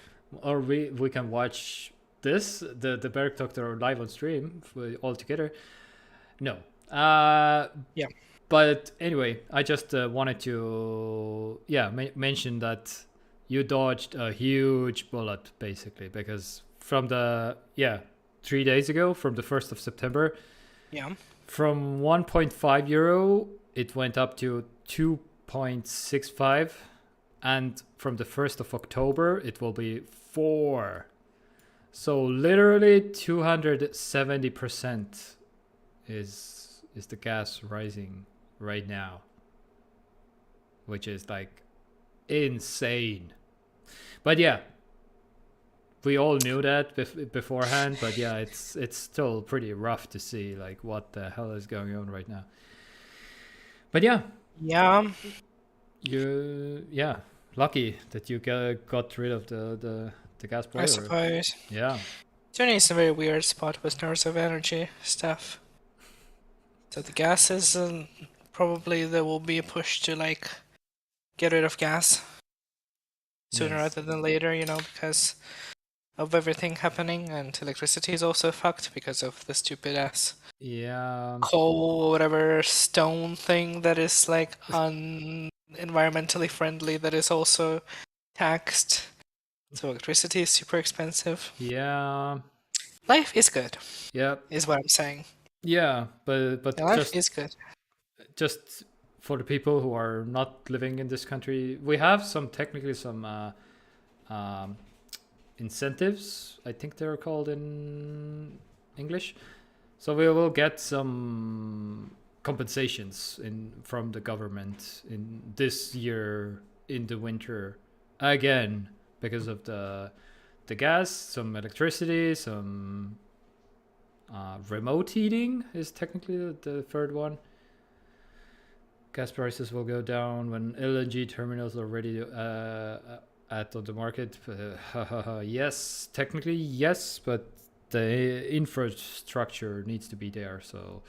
we can watch this the Berg Doctor live on stream all together. No.
Yeah.
But anyway, I just wanted to mention that you dodged a huge bullet basically, because from the 3 days ago, from the 1st of September,
Yeah.
from 1.5 euro it went up to 2.65, and from the 1st of October it will be 4. So literally 270% is the gas rising right now, which is like insane. But yeah, we all knew that beforehand, but yeah, it's still pretty rough to see like what the hell is going on right now. But yeah, lucky that you got rid of the gas boiler.
I suppose.
Yeah.
Estonia is a very weird spot with source of energy stuff. So the gases, probably there will be a push to like get rid of gas sooner
Yes.
rather than later, because of everything happening, and electricity is also fucked because of the stupid ass coal or whatever stone thing that is like environmentally friendly that is also taxed. So electricity is super expensive.
Yeah.
Life is good.
Yeah.
Is what I'm saying.
Yeah, but
Life is good.
Just for the people who are not living in this country, we have some incentives, I think they're called in English. So we will get some compensations from the government in this year in the winter again, because of the gas, some electricity, some remote heating is technically the third one. Gas prices will go down when LNG terminals are ready on the market. Yes, technically yes, but the infrastructure needs to be there. So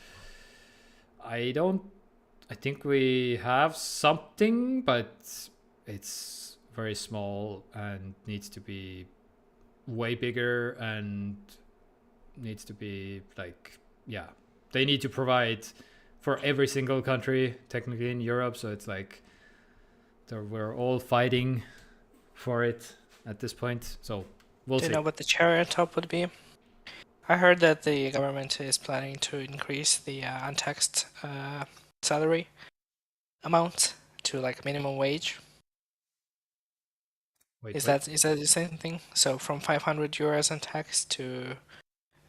I think we have something, but it's very small and needs to be way bigger, and needs to be like, they need to provide for every single country technically in Europe. So it's like we're all fighting for it at this point. So we'll see.
Do you know what the cherry on top would be? I heard that the government is planning to increase the untaxed salary amount to like minimum wage. Is that the same thing? So from 500 euros untaxed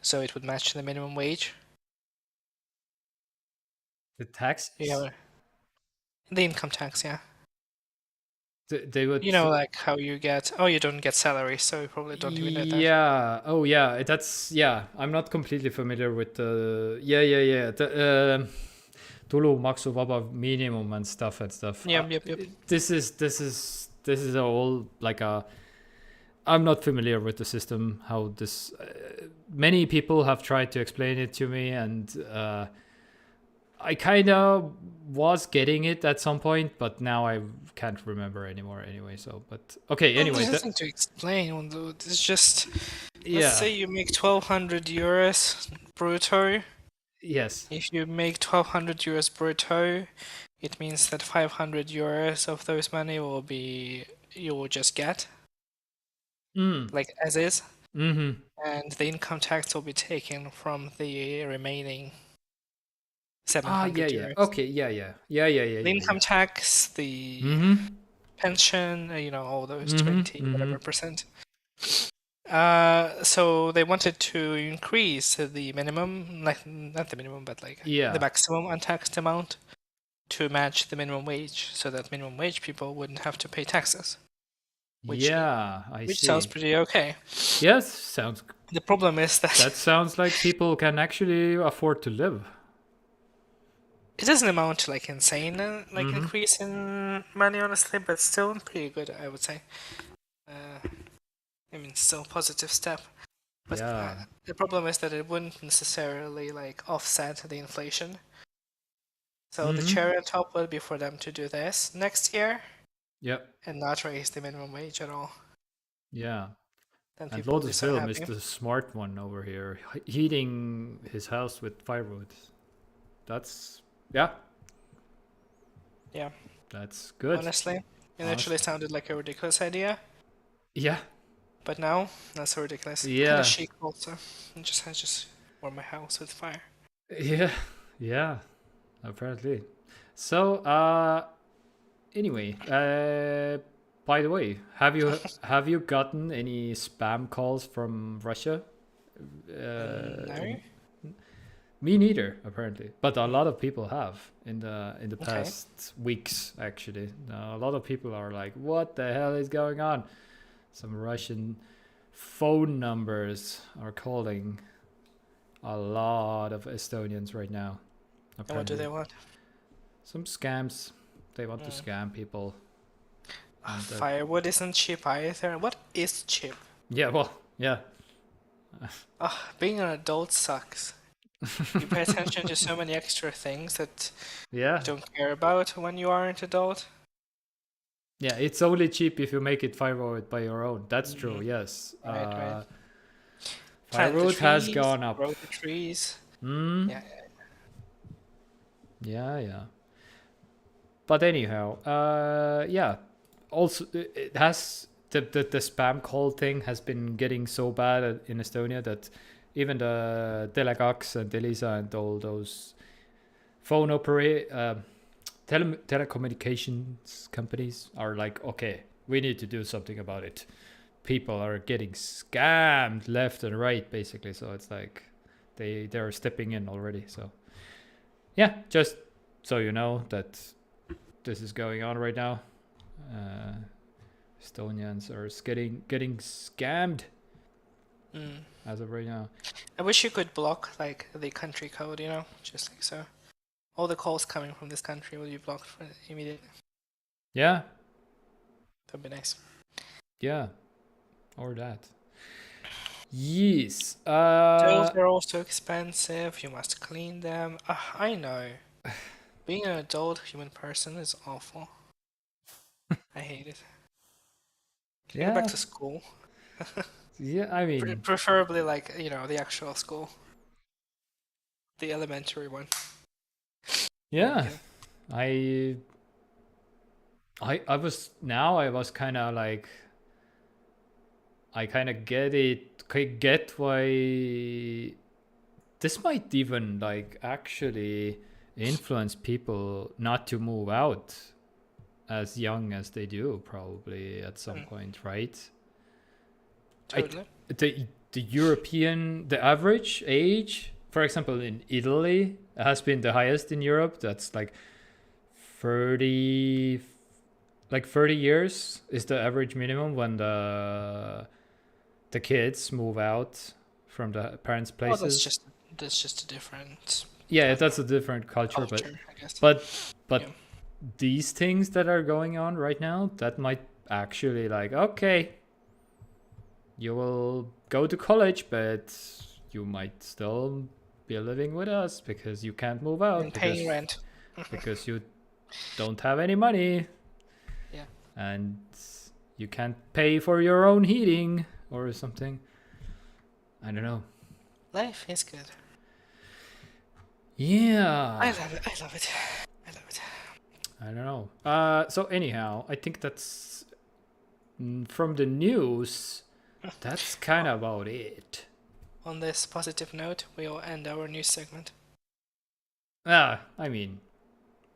so it would match the minimum wage.
The tax?
Yeah. The income tax, yeah.
They would.
Like how you get. Oh, you don't get salary, so you probably don't even get that.
Yeah. Oh, yeah. That's I'm not completely familiar with the. Yeah. The tulumaksuvaba minimum and stuff.
Yep.
This is all like a. I'm not familiar with the system. How this. Many people have tried to explain it to me, and I kind of was getting it at some point, but now I can't remember anymore anyway. So, but okay, anyway.
There's nothing to explain. It's just, let's say you make 1,200 euros brutto.
Yes.
If you make 1,200 euros brutto, it means that 500 euros of those money you will just get, like as is.
Mm-hmm.
And the income tax will be taken from the remaining 700 euros.
Okay, yeah.
The income tax, the pension, all those 20 whatever percent. So they wanted to increase the minimum, like not the minimum, but like the maximum untaxed amount to match the minimum wage, so that minimum wage people wouldn't have to pay taxes. which
Yeah, I
which
see.
sounds pretty okay.
Yes, sounds.
The problem is that
That sounds like people can actually afford to live.
it doesn't amount to like insane
Mm-hmm.
increase in money, honestly, but still pretty good, I would say. I mean, still a positive step. But
Yeah.
the problem is that it wouldn't necessarily like offset the inflation. So the
Mm-hmm.
cherry on top would be for them to do this next year
Yep.
and not raise the minimum wage at all.
Yeah.
Then
And
people will be
Lotus
so
Film is
happy.
the smart one over here, heating his house with firewood. That's yeah,
Yeah,
that's good.
honestly,
Honest.
initially sounded like a ridiculous idea,
Yeah.
but now not so ridiculous. Kind of
Yeah.
chic also. I just warm my house with fire.
Yeah. Yeah. Apparently. So, anyway, by the way, have you gotten any spam calls from Russia?
No?
Me neither, apparently. But a lot of people have in the
Okay.
past weeks. Actually, a lot of people are like, "What the hell is going on?" Some Russian phone numbers are calling a lot of Estonians right now.
And what do
Apparently,
they want?
some scams. They want to scam people. And
Firewood isn't cheap either. What is cheap?
yeah, well, yeah,
Being an adult sucks. You pay attention to so many extra things that
yeah,
you don't care about when you aren't adult.
yeah. It's only cheap if you make it firewood by your own. That's true. Yes.
Right. Plant the
Firewood has
trees,
gone up.
grow the trees.
Hmm.
Yeah.
Yeah. But anyhow, yeah. Also, it has the spam call thing has been getting so bad in Estonia that even the Tele2 and Elisa and all those phone telecommunications companies are like, okay, we need to do something about it. People are getting scammed left and right, basically. So it's like they're stepping in already. So yeah, just so you know that this is going on right now. Estonians are getting scammed as of right now.
I wish you could block like the country code, just like so. All the calls coming from this country will be blocked for immediately.
Yeah,
That'd be nice.
yeah, or that. Yes.
Those are also expensive. You must clean them. I know. Being an adult human person is awful. I hate it. Can you go back
Yeah,
to school?
yeah. I mean,
Preferably like, the actual school. The elementary one. No, I'm
yeah.
kidding.
I was kind of like, I kind of get why this might even like actually influence people not to move out as young as they do, probably at some point, right?
Totally.
The average age, for example, in Italy has been the highest in Europe. That's like 30 30 years is the average minimum when the kids move out from the parents'
Oh,
places.
that's just a different
Yeah,
type
that's
of
a different culture,
culture, I guess.
but
Yeah.
these things that are going on right now, that might actually like, okay, you will go to college, but you might still be living with us because you can't move out
And paying rent.
because you don't have any money
Yeah.
and you can't pay for your own heating or something. I don't know.
Life is good.
Yeah.
I love it. I love it. I love it.
I don't know. So anyhow, I think that's from the news. That's kind of about it.
On this positive note, we'll end our news segment.
I mean,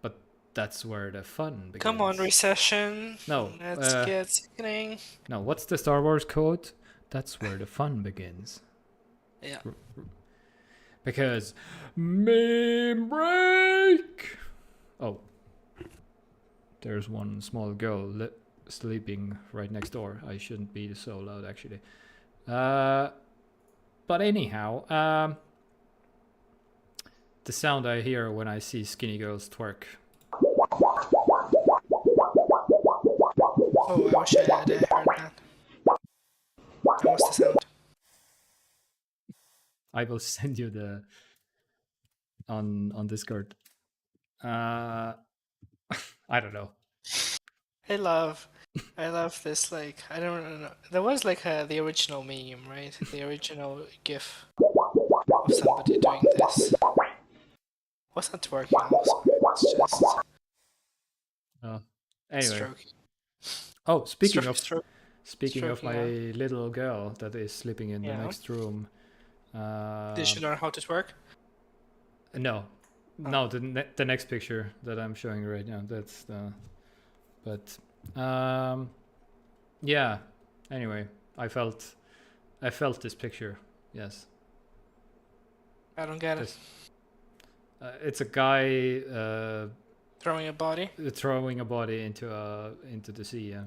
but that's where the fun begins.
Come on, recession.
No.
Let's get sickening.
No, what's the Star Wars quote? That's where the fun begins.
Yeah.
Because meme break. Oh, there's one small girl sleeping right next door. I shouldn't be so loud, actually. But anyhow, the sound I hear when I see skinny girls twerk.
Oh, I wish I had heard that. That was the sound.
I will send you the on Discord. I don't know.
I love this. Like, I don't know. There was like the original meme, right? The original GIF of somebody doing this. Wasn't working also. It's just
Anyway.
stroking.
Oh, speaking
Stroking,
of my little girl that is sleeping in the next room.
Did she learn how to twerk?
No, no. The next picture that I'm showing right now. That's the. But yeah. Anyway, I felt this picture. Yes.
I don't get it.
It's a guy
Throwing a body.
Throwing a body into the sea. Yeah.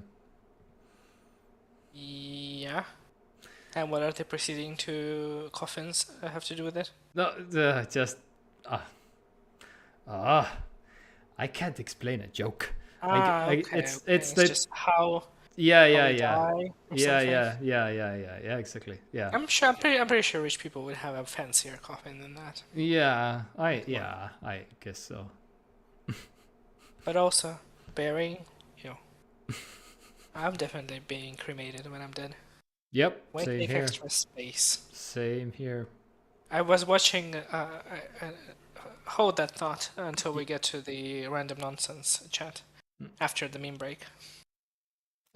Yeah. And what are they proceeding to coffins have to do with it?
No, just I can't explain a joke.
Okay.
It's
just how.
Yeah, exactly. Yeah.
I'm pretty sure rich people would have a fancier coffin than that.
Yeah, I guess so.
But also, burying, I'm definitely being cremated when I'm dead.
Yep.
Why
Same
take
here.
extra space?
Same here.
I was watching. Hold that thought until we get to the random nonsense chat after the meme break.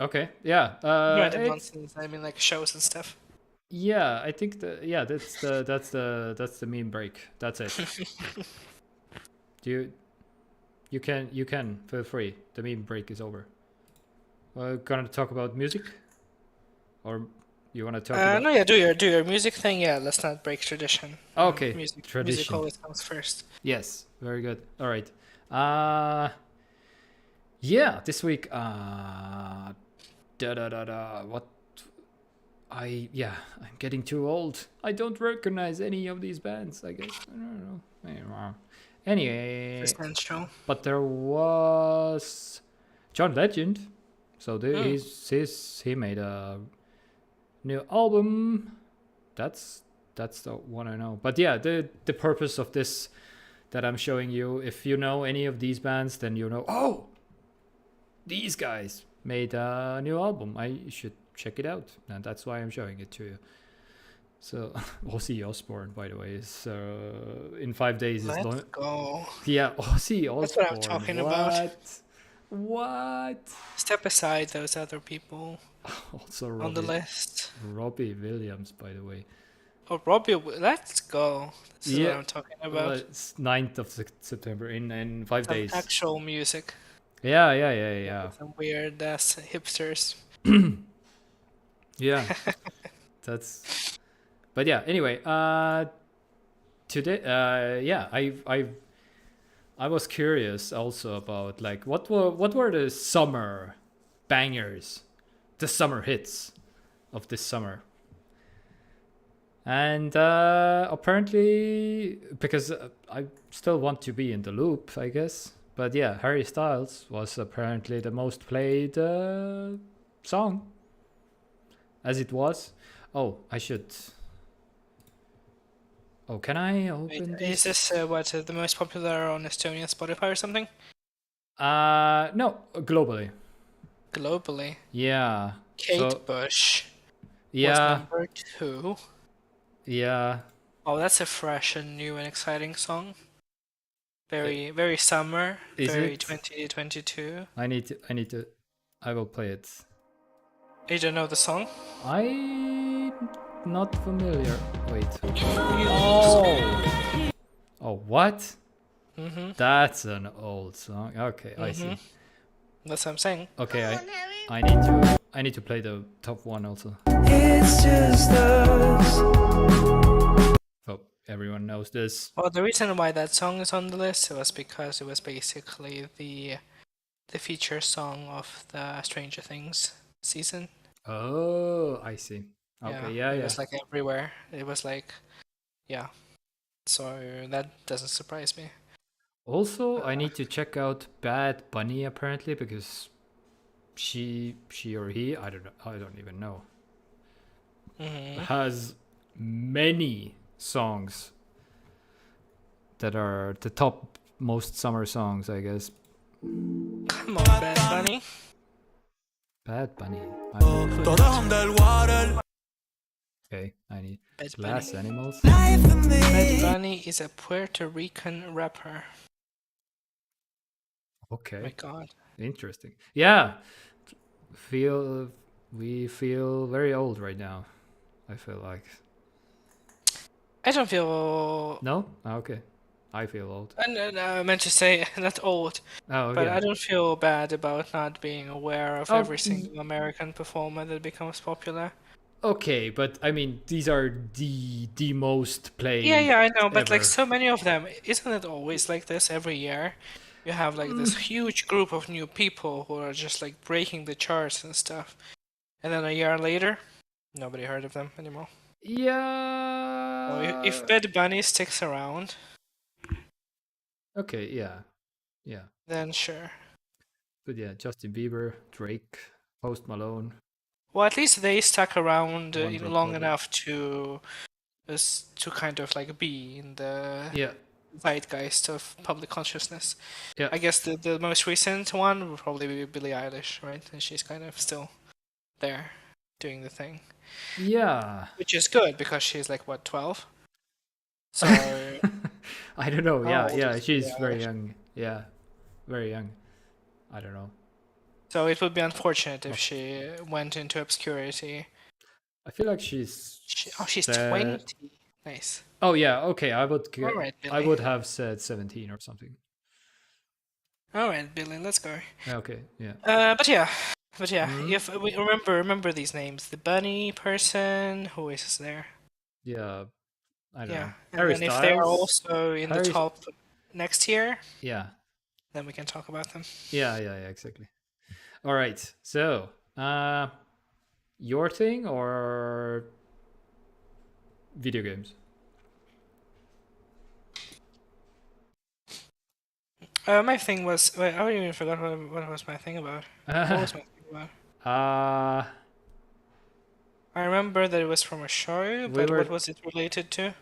Okay. Yeah.
Random nonsense. I mean, like shows and stuff.
Yeah, I think that's the meme break. That's it. You can feel free. The meme break is over. We're gonna talk about music, or you wanna talk about?
No, yeah, do your music thing. Yeah, let's not break tradition.
Okay,
Music
tradition.
always comes first.
Yes, very good. All right. Yeah, this week. What? I'm getting too old. I don't recognize any of these bands. I guess I don't know. Anyway, but there was John Legend. So he made a new album. That's the one I know. But yeah, the purpose of this that I'm showing you, if you know any of these bands, then you know, oh, these guys made a new album. I should check it out, and that's why I'm showing it to you. So Ozzy Osbourne, by the way, is in 5 days.
Let's go.
Yeah, Ozzy Osbourne.
That's what I'm talking about.
What?
Step aside those other people.
Also
on the list.
Robbie Williams, by the way.
Oh, Robbie, let's go. That's what I'm talking about.
Well, it's 9th of September in 5 days.
Actual music.
Yeah.
Some weird ass hipsters.
Yeah. That's. But yeah. Anyway, today, I was curious also about like what were the summer bangers, the summer hits of this summer. And apparently, because I still want to be in the loop, I guess. But yeah, Harry Styles was apparently the most played song. As it was. Oh, I should. Oh, can I open this?
Is this the most popular on Estonian Spotify or something?
No, globally.
Globally?
Yeah.
Kate Bush was number 2.
Yeah.
Oh, that's a fresh and new and exciting song. Very summer.
Is
very
it?
2022.
I need to. I will play it.
You don't know the song?
I'm not familiar. Wait. Oh, what?
Mm-hmm.
That's an old song. Okay, I see.
That's what I'm saying.
Okay, I need to play the top one also.
It's just us.
Oh, everyone knows this.
Well, the reason why that song is on the list was because it was basically the feature song of the Stranger Things season.
Oh, I see. Okay, yeah,
It
yeah.
was like everywhere. It was like, yeah. So that doesn't surprise me.
Also, I need to check out Bad Bunny apparently because she or he, I don't even know,
Hmm.
has many songs that are the top most summer songs, I guess.
Come on, Bad Bunny.
Bad Bunny. I don't know. Okay, I need
Bad
Glass
Bunny.
Animals.
Bad Bunny is a Puerto Rican rapper. Oh
Okay,
my God.
interesting. Yeah, we feel very old right now. I feel like.
I don't feel.
No? Ah, okay. I feel old.
I meant to say not old,
Oh,
but
yeah.
I don't feel bad about not being aware of
Oh,
every single American performer that becomes popular.
okay, but I mean, these are the most
Yeah,
played
yeah, I know, but like
ever.
so many of them, isn't it always like this every year? You have like this huge group of new people who are just like breaking the charts and stuff. And then a year later, nobody heard of them anymore. So if
Yeah.
Bad Bunny sticks around,
Okay, yeah. Yeah.
then sure.
But yeah, Justin Bieber, Drake, Post Malone,
Well, at least they stuck around
One
long
Republic.
enough to kind of like be in the
Yeah.
zeitgeist of public consciousness.
Yeah.
I guess the most recent one would probably be Billie Eilish, right? And she's kind of still there doing the thing,
Yeah.
which is good because she's like what 12. So
I don't know.
how
Yeah,
old
yeah,
is Billie
she's very
Eilish?
young. Yeah. Very young. I don't know.
So it would be unfortunate if
Oh.
she went into obscurity.
I feel like she's
She's
said-
20. Nice.
Oh yeah, okay.
All right,
I
Billy.
would have said 17 or something.
All right, Billy. Let's go.
Okay, yeah.
But yeah.
Mhm.
If we remember these names, the bunny person, who is there?
Yeah, I don't
Yeah,
know.
and
Harry
then if they are
Styles.
also in the
Harry
top next year,
Yeah.
then we can talk about them.
Yeah, exactly. All right. So, your thing or video games?
My thing was wait, I even forgot what was my thing about. What was my thing about?
uh
I remember that it was from a show,
we
but what
were
was it related to?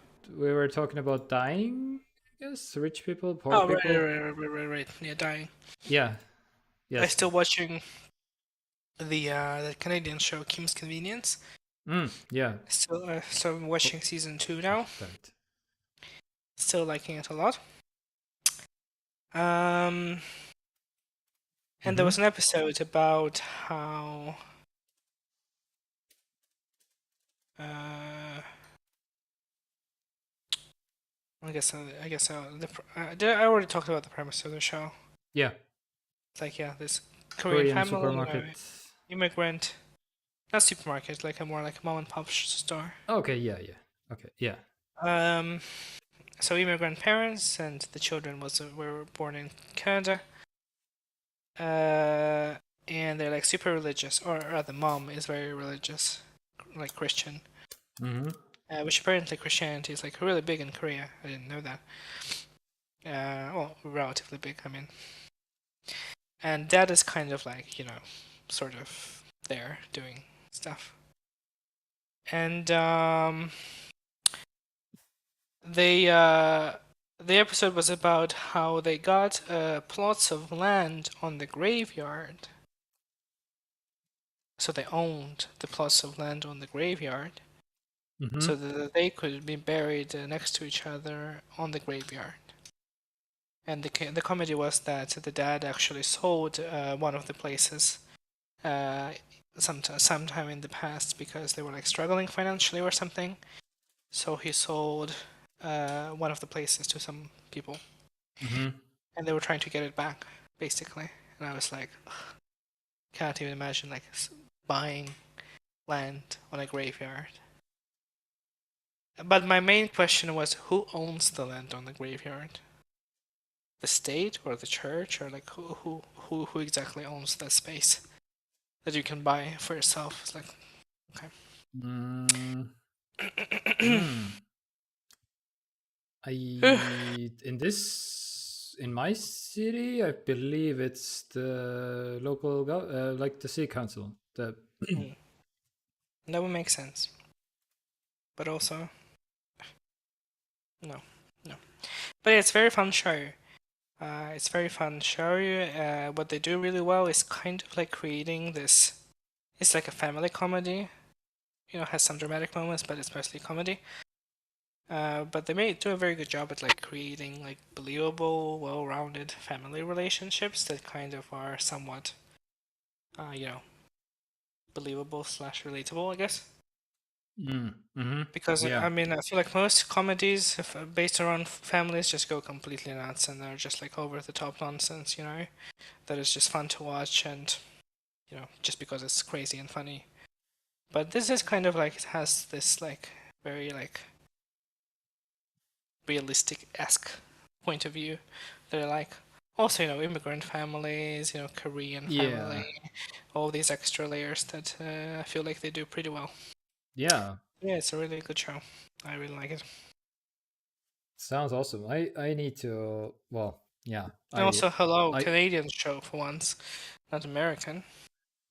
talking about dying, I guess, rich people, poor
Oh,
people.
right. Yeah, dying.
Yeah.
I'm
Yes.
still watching the Canadian show Kim's Convenience.
Yeah.
So I'm watching season 2 now.
Damn it.
Still liking it a lot. And there was an episode about how I already talked about the premise of the show.
Yeah.
It's like this Korean family,
supermarket.
immigrant, not supermarket, like a more like mom and pop store.
Okay, yeah. Okay, yeah.
So immigrant parents and the children were born in Canada. And they're like super religious, or rather, mom is very religious, like Christian. Which apparently Christianity is like really big in Korea. I didn't know that. Well, relatively big, I mean. And dad is kind of like, sort of there doing stuff. And the episode was about how they got plots of land on the graveyard. So they owned the plots of land on the graveyard. So that they could be buried next to each other on the graveyard. And the comedy was that the dad actually sold one of the places sometime in the past because they were like struggling financially or something. So he sold one of the places to some people, and they were trying to get it back, basically. And I was like, ugh, can't even imagine like buying land on a graveyard. But my main question was, who owns the land on the graveyard? the state or the church, or like who exactly owns that space that you can buy for yourself? It's like, okay.
Mm, hmm. In my city, I believe it's the local, like the city council. The
That would make sense. But also, no. But yeah, it's a very fun show. It's a very fun show. What they do really well is kind of like creating this. It's like a family comedy. You know, has some dramatic moments, but it's mostly comedy. But they do a very good job at like creating like believable, well-rounded family relationships that kind of are somewhat, believable slash relatable, I guess. Because
Yeah.
I mean, I feel like most comedies based around families just go completely nuts, and they're just like over the top nonsense, that is just fun to watch, and just because it's crazy and funny. But this is kind of like, it has this like very like realistic-esque point of view. They're like also immigrant families, Korean family, all these extra layers that I feel like they do pretty well.
Yeah.
Yeah, it's a really good show. I really like it.
Sounds awesome. I need to. Well, yeah.
And also, hello,
I
Canadian show for once, not American.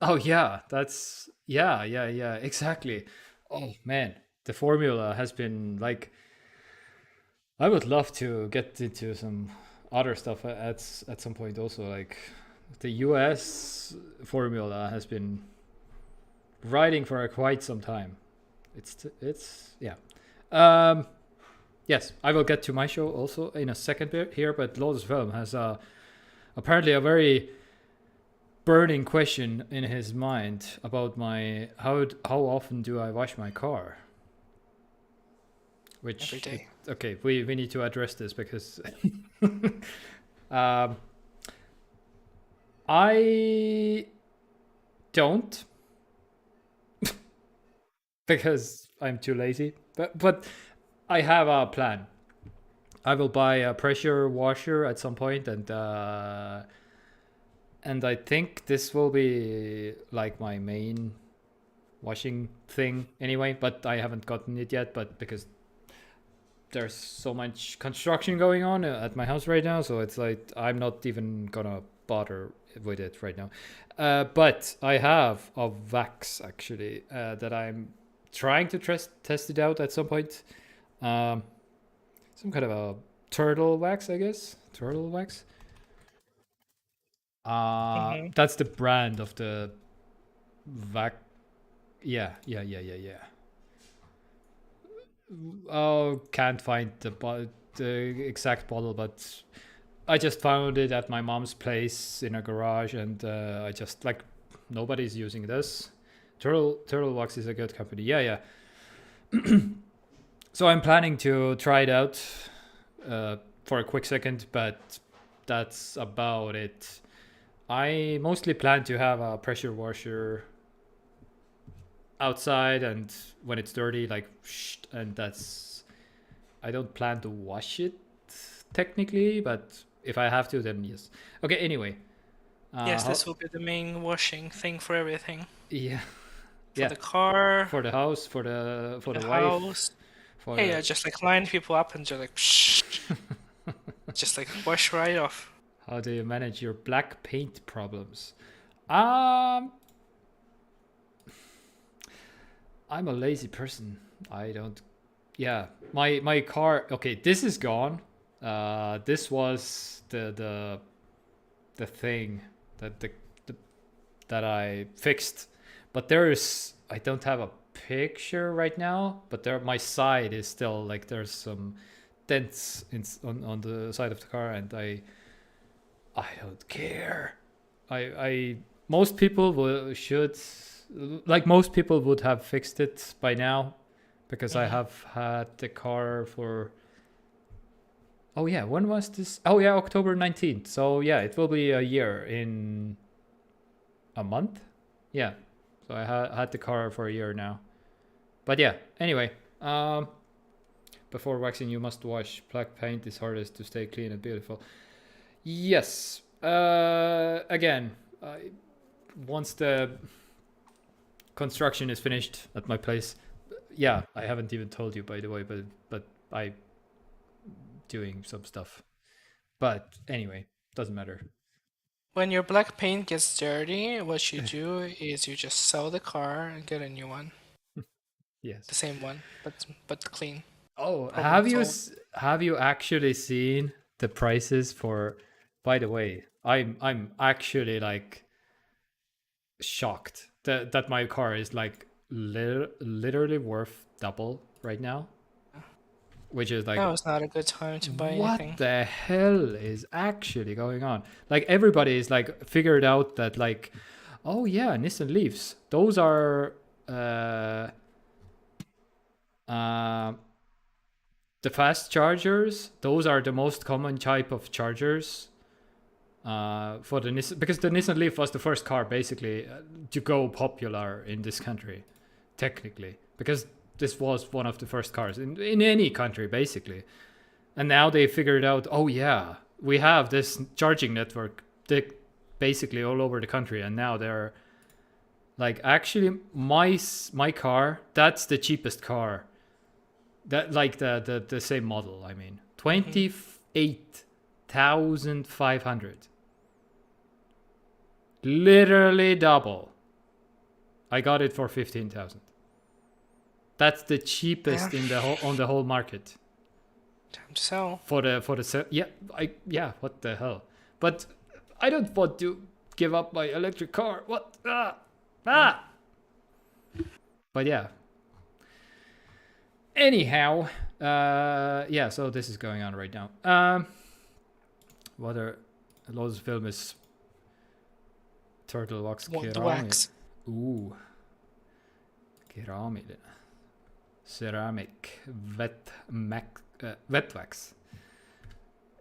Oh yeah, that's yeah. Exactly. Oh man, the formula has been like. I would love to get into some other stuff at some point. Also, like the U.S. formula has been riding for quite some time. It's yeah. Yes, I will get to my show also in a second here. But Lotus Film has apparently a very burning question in his mind about my how often do I wash my car? Which
Every day.
Okay, we need to address this because I don't because I'm too lazy. But I have a plan. I will buy a pressure washer at some point, and I think this will be like my main washing thing anyway. But I haven't gotten it yet. But because there's so much construction going on at my house right now, so it's like I'm not even gonna bother with it right now. But I have a wax actually that I'm trying to test it out at some point. Some kind of a turtle wax, I guess. Turtle wax. That's the brand of the vac. Yeah. Oh, can't find the exact bottle, but I just found it at my mom's place in a garage, and I just like nobody's using this. Turtle Wax is a good company. Yeah. So I'm planning to try it out for a quick second, but that's about it. I mostly plan to have a pressure washer outside, and when it's dirty, like, and that's. I don't plan to wash it technically, but if I have to, then yes. Okay. Anyway.
Yes, this will be the main washing thing for everything.
Yeah.
For the car.
For the house, for the wife.
House.
For
yeah, just like line people up and just like, just like wash right off.
How do you manage your black paint problems? I'm a lazy person. I don't. Yeah, my car. Okay, this is gone. This was the thing that I fixed, but I don't have a picture right now. But my side is still like there's some dents on the side of the car, and I don't care. I most people most people would have fixed it by now, because I have had the car for. Oh yeah, when was this? Oh yeah, October 19th. So yeah, it will be a year in a month. Yeah, so I had the car for a year now. But yeah, anyway, before waxing, you must wash. Black paint is hardest to stay clean and beautiful. Yes. Again, once the construction is finished at my place, yeah, I haven't even told you, by the way, but I doing some stuff. But anyway, doesn't matter.
When your black paint gets dirty, what you do is you just sell the car and get a new one,
Yes.
the same one, but clean.
Oh,
Problem solved.
have you actually seen the prices for? By the way, I'm actually like shocked that my car is like literally worth double right now, which is like
Now is not a good time to buy
what
anything.
the hell is actually going on? Like everybody is like figured out that like, oh yeah, Nissan Leafs, those are uh, the fast chargers. Those are the most common type of chargers for the Nissan, because the Nissan Leaf was the first car basically to go popular in this country, technically, because this was one of the first cars in any country basically. And now they figured out, oh yeah, we have this charging network basically all over the country, and now they're like, actually my car, that's the cheapest car, that like the same model, I mean, 28,500, literally double. I got it for 15,000. That's the cheapest
Yeah.
in the whole on the whole market.
Time to sell.
For the yeah, what the hell. But I don't want to give up my electric car. What? But yeah, anyhow, yeah, so this is going on right now. What are Lotus film is turtle wax
Want the
kerami.
wax.
Ooh, keramid, ceramic wet wax.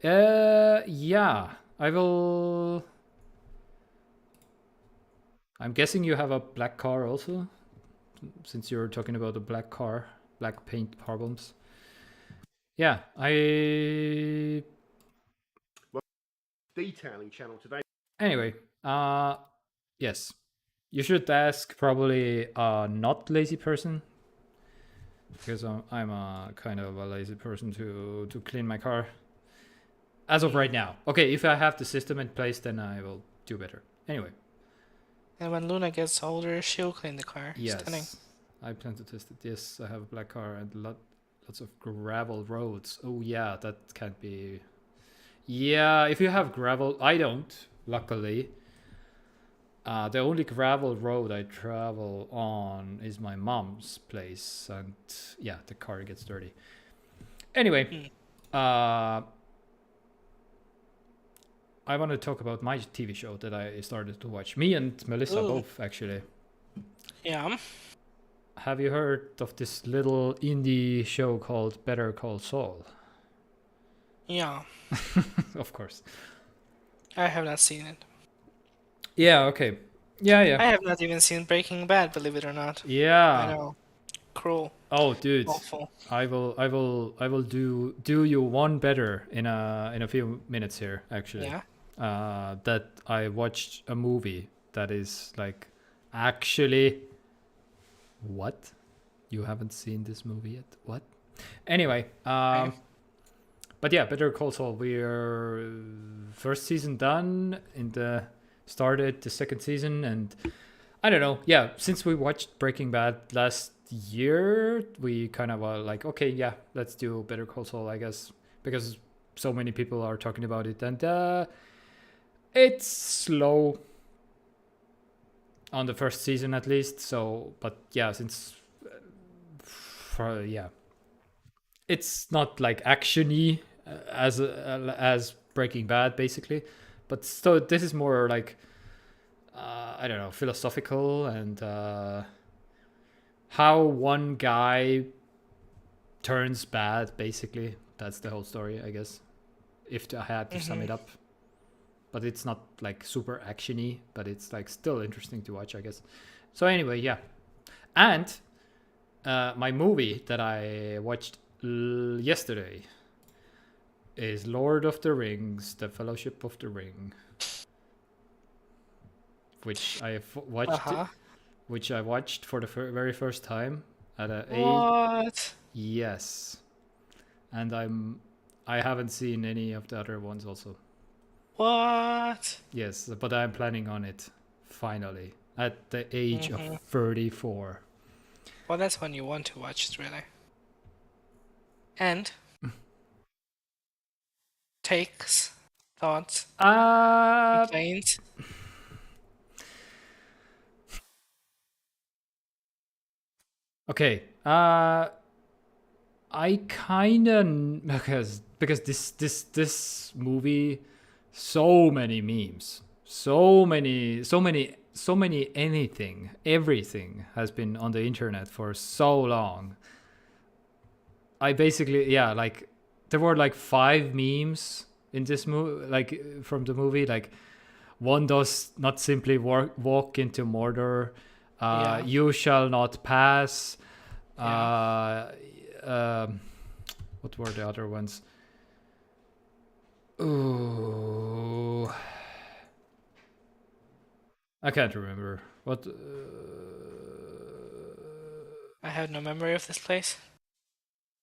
Yeah, I will. I'm guessing you have a black car also, since you're talking about a black car, black paint problems. Yeah,
detailing channel today.
Anyway, yes, you should ask probably a not lazy person, because I'm a kind of a lazy person to clean my car as of right now. Okay, if I have the system in place, then I will do better. Anyway,
And when Luna gets older, she'll clean the car. Stunning.
yes, I plan to test it. Yes, I have a black car and lots of gravel roads. Oh yeah, that can't be. Yeah, if you have gravel, I don't, luckily. The only gravel road I travel on is my mom's place, and yeah, the car gets dirty. Anyway, I want to talk about my TV show that I started to watch. Me and Melissa
Ooh.
both, actually.
Yeah.
Have you heard of this little indie show called Better Call Saul?
Yeah.
Of course.
I have not seen it.
Yeah, okay. Yeah,
I
yeah.
have not even seen Breaking Bad, believe it or not. I
Yeah.
know. Cruel.
Oh, dude.
Awful.
I will do you one better in a few minutes here, actually.
Yeah.
That I watched a movie that is like, actually, what? You haven't seen this movie yet? What? Anyway, but yeah, Better Call Saul. We're first season done. Started the second season, and I don't know. Yeah, since we watched Breaking Bad last year, we kind of are like, okay, yeah, let's do Better Call Saul, I guess, because so many people are talking about it, and it's slow on the first season at least. So, but yeah, since yeah, it's not like actiony as Breaking Bad basically, but so this is more like I don't know, philosophical, and how one guy turns bad, basically. That's the whole story, I guess, if I had to sum it up. But it's not like super actiony, but it's like still interesting to watch, I guess. So anyway, yeah. And my movie that I watched yesterday is Lord of the Rings: The Fellowship of the Ring, which I watched,
Uh-huh.
which I watched for the very first time at a age.
What?
Yes, and I haven't seen any of the other ones also.
What?
Yes, but I'm planning on it finally at the age
Mhm.
of 34.
Well, that's when you want to watch it, really. And takes, thoughts, complaints.
Okay. I kind of because this movie, so many memes, so many everything has been on the internet for so long. I basically, yeah, like there were like 5 memes in this movie, like from the movie. Like, one does not simply walk into Mordor.
Yeah.
You shall not pass.
Yeah.
What were the other ones? Ooh, I can't remember. What?
I have no memory of this place.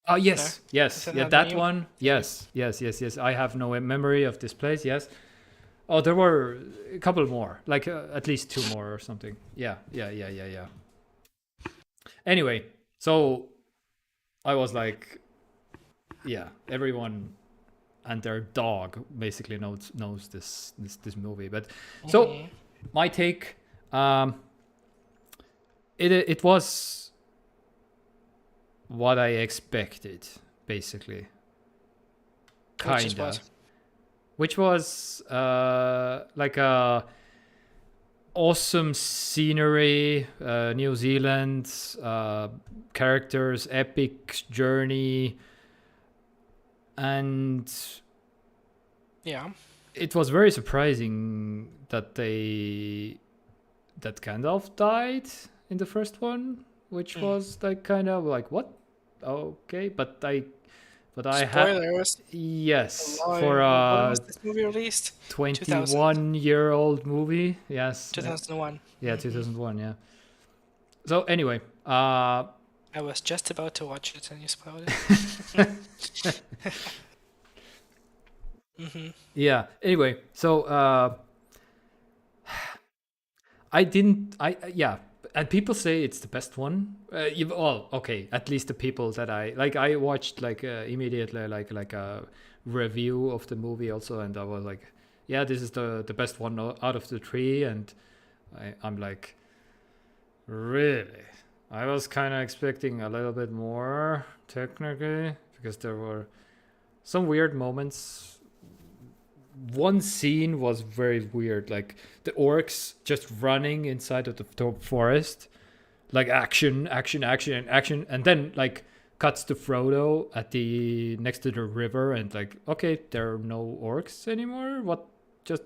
Oh yes,
No?
yes,
Is that
yeah,
not
that
meme?
one. Yes, yes. I have no memory of this place. Yes. Oh, there were a couple more, like at least 2 more or something. Yeah. Anyway, so I was like, yeah, everyone and their dog basically knows this movie. But so
Mhm.
my take, it was what I expected, basically,
Which is
kinda,
what?
which was like a awesome scenery, New Zealand, characters, epic journey, and
Yeah.
it was very surprising that Gandalf died in the first one, which
Mm.
was like kind of like what? Okay, but I had,
Spoilers.
yes, for
Alive. When
a
was this movie released? 2000.
21-year-old movie. Yes,
2001.
yeah, 2001. Yeah. So anyway, uh,
I was just about to watch it and you spoiled it.
yeah. Anyway, so yeah, and people say it's the best one. Well, okay, at least the people that I like, I watched like immediately like a review of the movie also, and I was like, yeah, this is the best one out of the 3, and I'm like, really? I was kind of expecting a little bit more technically because there were some weird moments. One scene was very weird, like the orcs just running inside of the forest, like action, and then like cuts to Frodo at the next to the river, and like, okay, there are no orcs anymore. What? Just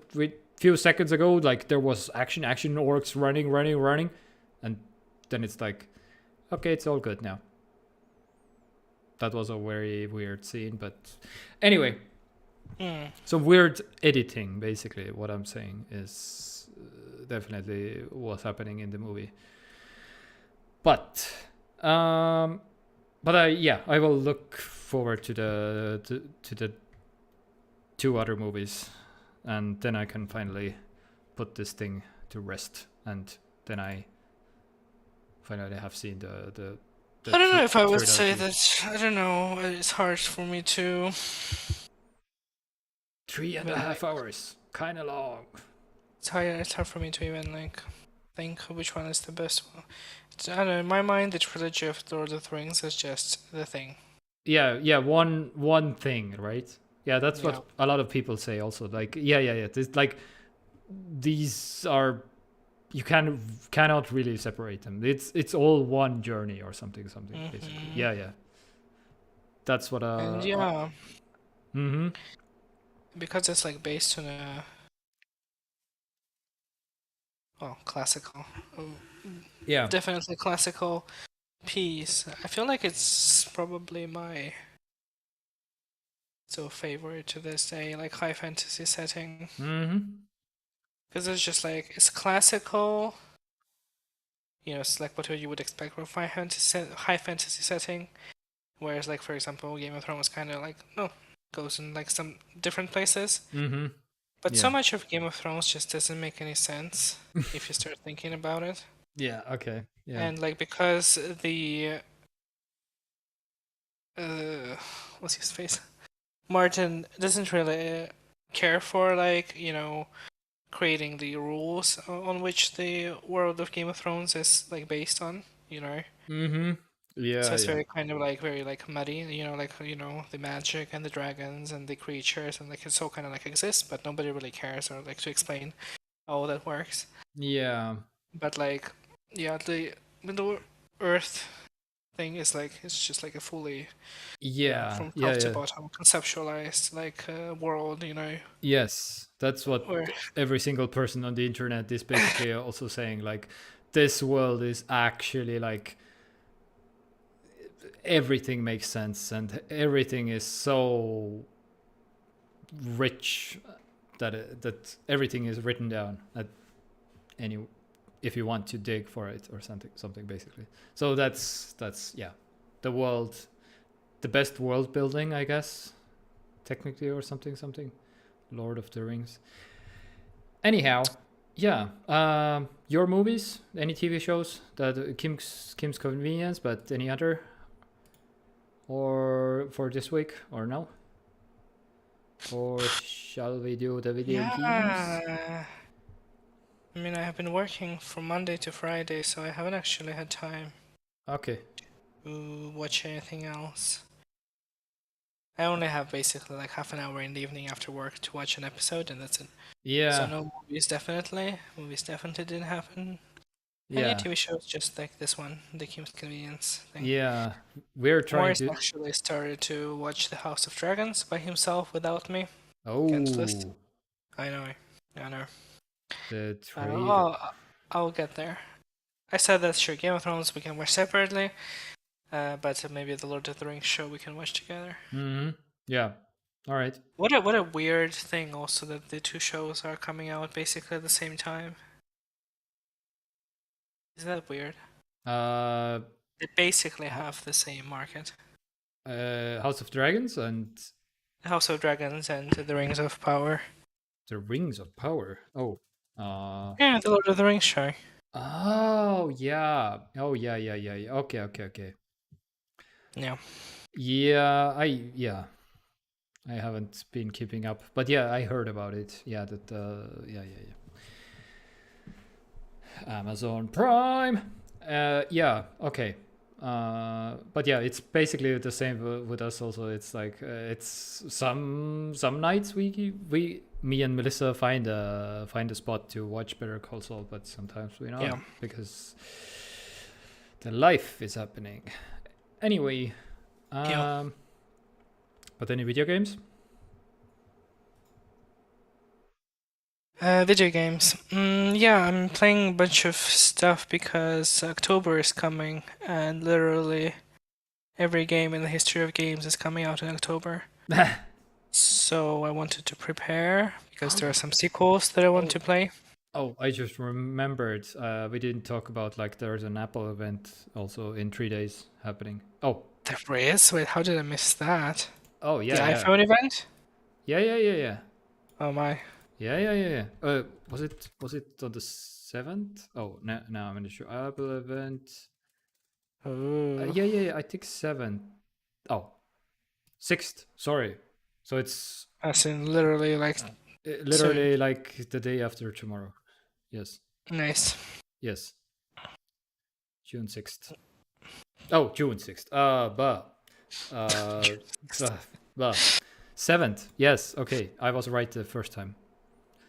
few seconds ago, like there was action, orcs running, and then it's like, okay, it's all good now. That was a very weird scene, but anyway, some weird editing, basically. What I'm saying is definitely what's happening in the movie. But I will look forward to the 2 other movies, and then I can finally put this thing to rest, and then I finally have seen the
I don't know if I would say
trilogy.
that. I don't know. It's hard for me to.
3.5 hours, kind of long.
It's hard for me to even like think which one is the best one. I don't know. In my mind, the trilogy of Lord of the Rings is just the thing.
Yeah, one thing, right? Yeah, that's
Yeah.
what a lot of people say also. Like, yeah. This, like, these are, you cannot really separate them. It's all one journey or something basically. Yeah. That's what
And yeah,
mm-hmm.
because it's like based on a classical,
Yeah.
definitely classical piece. I feel like it's probably my still favor it to this day, like high fantasy setting.
Mm-hmm.
Because it's just like, it's classical, it's like what you would expect from high fantasy setting. Whereas, like, for example, Game of Thrones kind of like, no, goes in like some different places.
Mm-hmm.
But
Yeah.
so much of Game of Thrones just doesn't make any sense if you start thinking about it.
Yeah. Okay. Yeah.
And like, because the what's his face? Martin doesn't really care for, like, creating the rules on which the world of Game of Thrones is like based on,
Mm-hmm. Yeah.
So it's
Yeah.
very like muddy, the magic and the dragons and the creatures, and like it's all kind of like exists, but nobody really cares or like to explain how that works.
Yeah.
But like, yeah, the Middle Earth thing is like, it's just like a fully
Yeah.
from
Yeah.
top to
Yeah.
bottom conceptualized like world,
Yes, that's what
where
every single person on the internet is basically also saying. Like, this world is actually like everything makes sense and everything is so rich that everything is written down at any if you want to dig for it or something basically. So that's yeah, the world, the best world building, I guess, technically, or something. Lord of the Rings. Anyhow, yeah. Your movies, any TV shows that Kim's Convenience, but any other, or for this week, or no? Or shall we do the video games?
yeah. I mean, I have been working from Monday to Friday, so I haven't actually had time
Okay.
to watch anything else. I only have basically like half an hour in the evening after work to watch an episode, and that's it.
Yeah.
So no movies, definitely. Movies definitely didn't happen.
Yeah.
Any TV shows, just like this one, the Kim's Convenience thing.
Yeah. We're trying
Morris
to.
actually started to watch The House of Dragons by himself without me.
Oh.
Against list. I know.
The trailer.
I'll get there. I said that sure, Game of Thrones we can watch separately, but maybe the Lord of the Rings show we can watch together.
Mm-hmm. Yeah. All right.
What a weird thing also that the two shows are coming out basically at the same time. Is that weird? They basically have the same market.
House of Dragons and
House of Dragons and The Rings of Power.
the Rings of Power. Oh.
Yeah, the Lord of the Rings show.
Oh yeah. Oh yeah. Okay.
Yeah.
Yeah. I haven't been keeping up, but yeah, I heard about it. Yeah. That. Yeah. Amazon Prime. Yeah. Okay. But yeah, it's basically the same with us also. It's like it's some nights me and Melissa find a spot to watch Better Call Saul, but sometimes we not,
Yeah.
because the life is happening. Anyway,
Yeah.
but any video games?
Video games. Yeah, I'm playing a bunch of stuff because October is coming, and literally every game in the history of games is coming out in October. So I wanted to prepare because there are some sequels that I want to play.
Oh, I just remembered. We didn't talk about, like, there's an Apple event also in 3 days happening. Oh.
There is? Wait, how did I miss that?
Oh yeah.
The iPhone event?
Yeah.
Oh my.
Yeah. Was it on the 7th? Oh, no, I'm not sure. Apple event.
Oh.
Yeah. I think 7th. Oh, 6th. Sorry. So it's
As in literally like
literally like the day after tomorrow. Yes.
nice.
Yes. June 6th. Oh, June 6th. Blah. 7th. Yes. Okay. I was right the first time.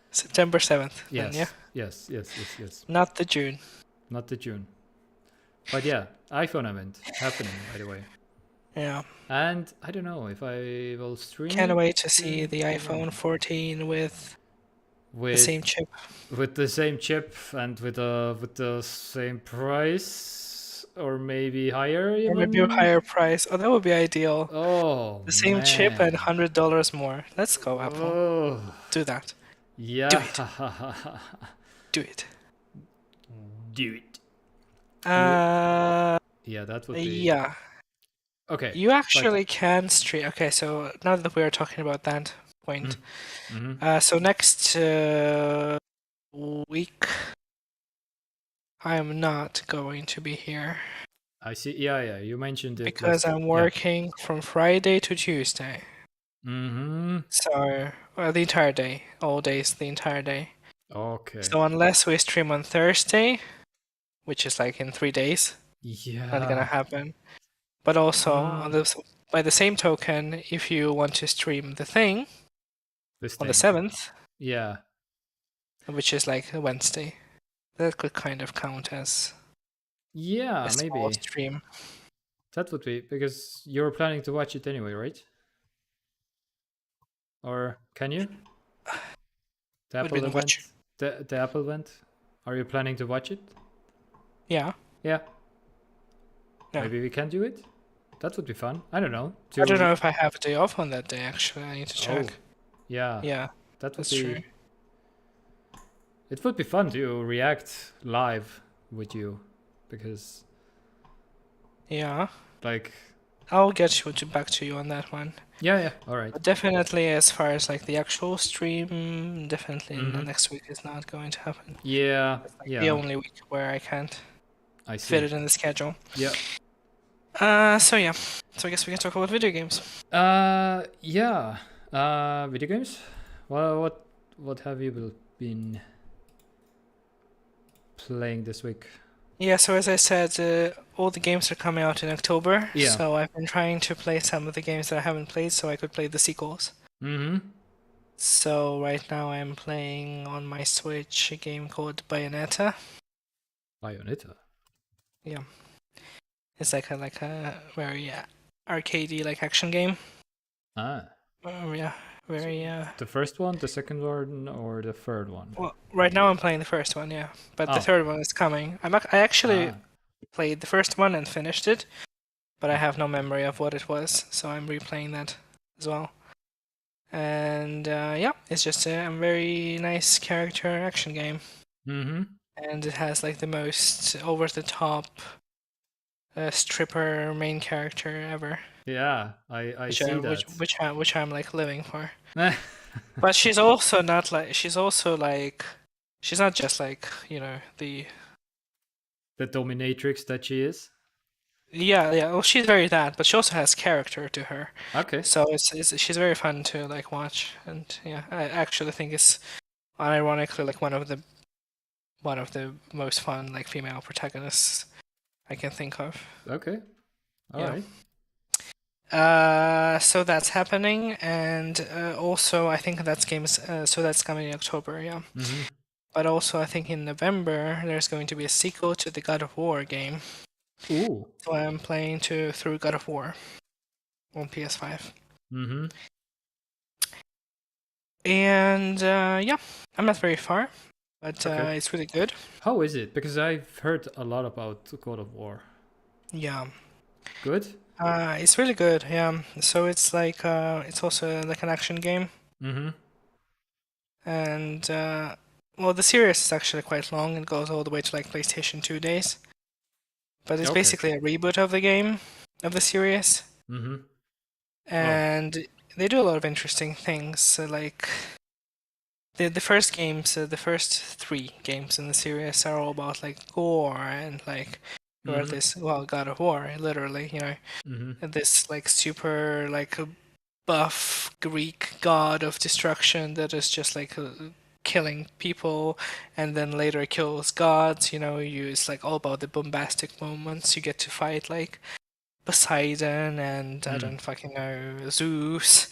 September 7th.
Yes.
Then, yeah?
Yes.
Not the June.
Not the June. But yeah, iPhone event happening, by the way.
Yeah.
And I don't know if I will stream.
Can't wait to see the iPhone 14 with the same chip.
With the same chip and with the same price. or maybe higher
Or maybe a
even.
higher price. Oh, that would be ideal.
Oh
The same chip and
man.
$100 more. Let's go, Apple.
Oh
Do that.
yeah.
Do it.
Do it.
Uh,
Yeah, that would be
yeah.
okay.
You actually can stream. Okay, so now that we are talking about that point,
Mm-hmm.
so next week, I am not going to be here
I see. Yeah. You mentioned it
because I'm
Yeah.
working from Friday to Tuesday.
Mm-hmm.
So, well, the entire day, all days, the entire day.
Okay.
So unless we stream on Thursday, which is like in 3 days, not gonna
Yeah.
happen. But also,
Mm.
by the same token, if you want to stream the thing
This
on the
thing.
7th,
Yeah.
which is like a Wednesday, that could kind of count as
Yeah,
a small
maybe.
stream.
That would be because you're planning to watch it anyway, right? Or can you? The
Would be
Apple
the
event?
watch.
The Apple event? Are you planning to watch it?
Yeah.
Yeah.
Yeah.
Maybe we can do it? That would be fun. I don't know.
I don't know if I have a day off on that day, actually. I need to check.
Oh, yeah.
Yeah,
That would
that's
be.
true.
It would be fun to react live with you, because
Yeah.
like
I'll get back to you on that one.
yeah. All right.
But definitely, as far as like the actual stream, definitely
Mhm.
next week is not going to happen.
Yeah.
It's like
Yeah.
the only week where I can't
I
fit
see.
it in the schedule.
Yeah.
So yeah. So I guess we can talk about video games.
Yeah. Video games. Well, what have you been playing this week?
Yeah, so as I said, all the games are coming out in October.
Yeah.
So I've been trying to play some of the games that I haven't played so I could play the sequels.
Mm-hmm.
So right now I'm playing on my Switch a game called Bayonetta.
Bayonetta.
Yeah. It's like a very arcadey like action game.
Ah.
Yeah, very
The first one, the second one, or the third one?
well, right now I'm playing the first one, yeah. But
Oh.
the third one is coming. I actually
Ah.
played the first one and finished it, but I have no memory of what it was, so I'm replaying that as well. And yeah, it's just a very nice character action game.
Mm-hmm.
And it has like the most over-the-top stripper main character ever,
Yeah, I see that.
which I'm like living for. But she's also not like she's not just like, you know, the
The dominatrix that she is.
yeah. Well, she's very that, but she also has character to her.
Okay.
So she's very fun to like watch, and yeah, I actually think it's unironically like one of the most fun like female protagonists I can think of.
Okay. All
Yeah.
right.
So that's happening, and also I think that's coming in October, yeah.
Mm-hmm.
But also I think in November there's going to be a sequel to the God of War game.
Ooh.
So I'm playing through God of War on PS5.
Mm-hmm.
And yeah, I'm not very far, but
Okay.
it's really good.
How is it? Because I've heard a lot about God of War.
Yeah.
Good?
It's really good, yeah. So it's like it's also like an action game.
Mm-hmm.
And well, the series is actually quite long. It goes all the way to like PlayStation 2 days. But it's
Okay.
basically a reboot of the series.
Mm-hmm.
And they do a lot of interesting things. So like the first games, the first 3 games in the series are all about like gore and like you're
Mhm.
this God of War, literally, you know,
Mm-hmm.
this like super like buff Greek god of destruction that is just like killing people and then later kills gods. You know, it's like all about the bombastic moments. You get to fight like Poseidon and I don't fucking know, Zeus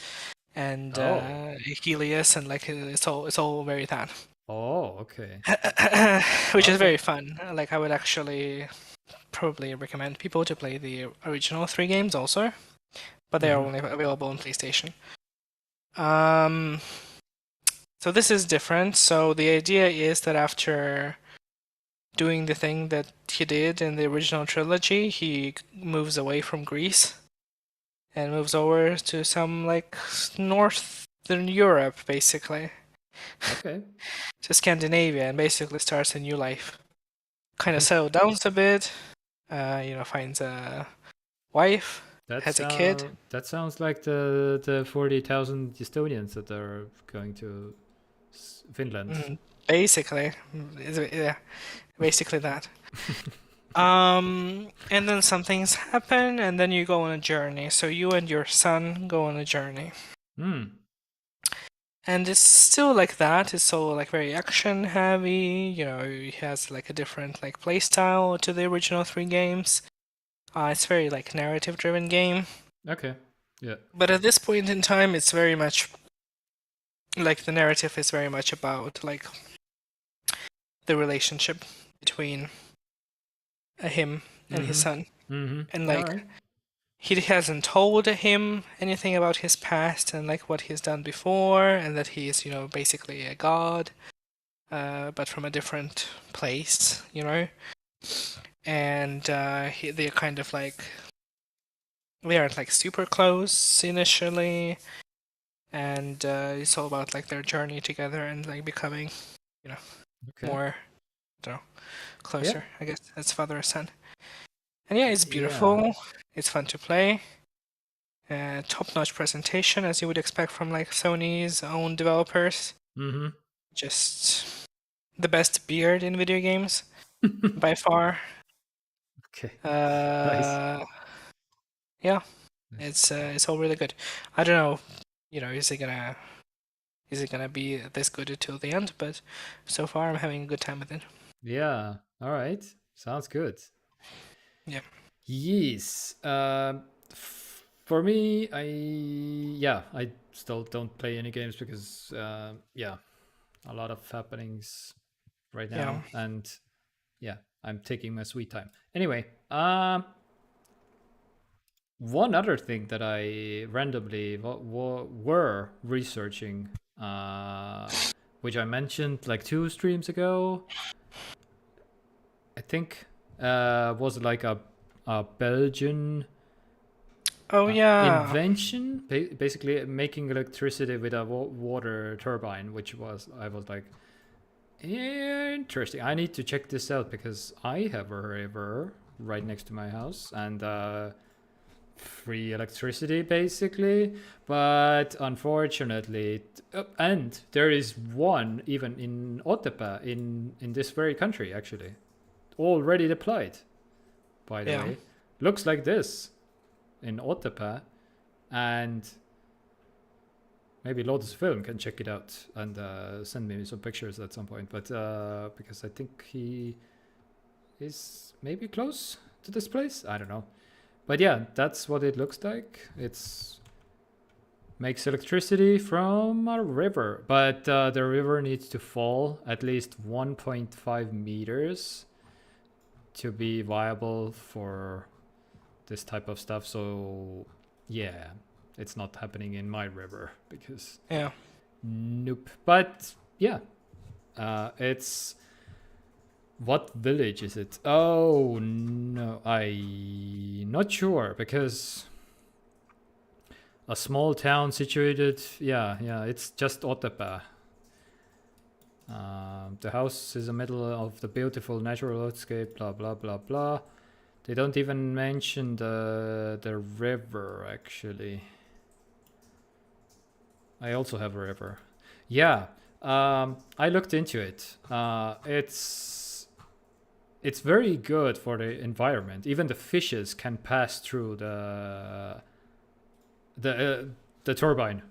and Helios, and like it's all very that.
Oh, okay.
Which is
Okay.
very fun. Like I would actually probably recommend people to play the original 3 games also, but they are
Mhm.
only available on PlayStation. So this is different. So the idea is that after doing the thing that he did in the original trilogy. He moves away from Greece and moves over to some like Northern Europe, basically,
Okay.
to Scandinavia, and basically starts a new life. Kind of
Okay.
settled down a bit, finds a wife, has a kid.
That sounds like the 40,000 Estonians that are going to Finland.
Basically, yeah, basically that. And then some things happen, and then you go on a journey. So you and your son go on a journey.
Hmm.
And it's still like that. It's so like very action heavy. It has like a different like play style to the original 3 games. It's very like narrative driven game.
Okay. Yeah.
But at this point in time, it's very much like the narrative is very much about like the relationship between him and his son.
Mm-hmm.
And like
Alright.
he hasn't told him anything about his past and like what he's done before, and that he is, basically a god, but from a different place, And they're kind of like they aren't like super close initially, and it's all about like their journey together and like becoming,
Okay.
more, I don't know, closer. I guess as father and son. And yeah, it's beautiful. It's fun to play. Top-notch presentation, as you would expect from like Sony's own developers.
Mm-hmm.
Just the best beard in video games by far.
Okay. Nice.
Yeah,
Nice.
it's all really good. I don't know, is it gonna be this good until the end? But so far, I'm having a good time with it.
Yeah. All right. Sounds good.
Yeah.
Yes. For me, I still don't play any games because a lot of happenings right now, and I'm taking my sweet time. Anyway, one other thing that I randomly were researching, which I mentioned like 2 streams ago, I think, was like a Belgian
Oh yeah.
invention, basically making electricity with a water turbine, which I was like, interesting. I need to check this out because I have a river right next to my house and free electricity basically, but unfortunately, and there is one even in Otepää in this very country actually, already deployed. By the way, looks like this in Otepää, and maybe Lotus Film can check it out and send me some pictures at some point. But because I think he is maybe close to this place, I don't know. But yeah, that's what it looks like. It's makes electricity from a river, but the river needs to fall at least 1.5 meters to be viable for this type of stuff. So yeah, it's not happening in my river because nope. But yeah, it's, what village is it? Oh no, I not sure because a small town situated. Yeah, it's just Otepää. The house is in the middle of the beautiful natural landscape. Blah blah blah blah. They don't even mention the river actually. I also have a river. Yeah, I looked into it. It's very good for the environment. Even the fishes can pass through the turbine,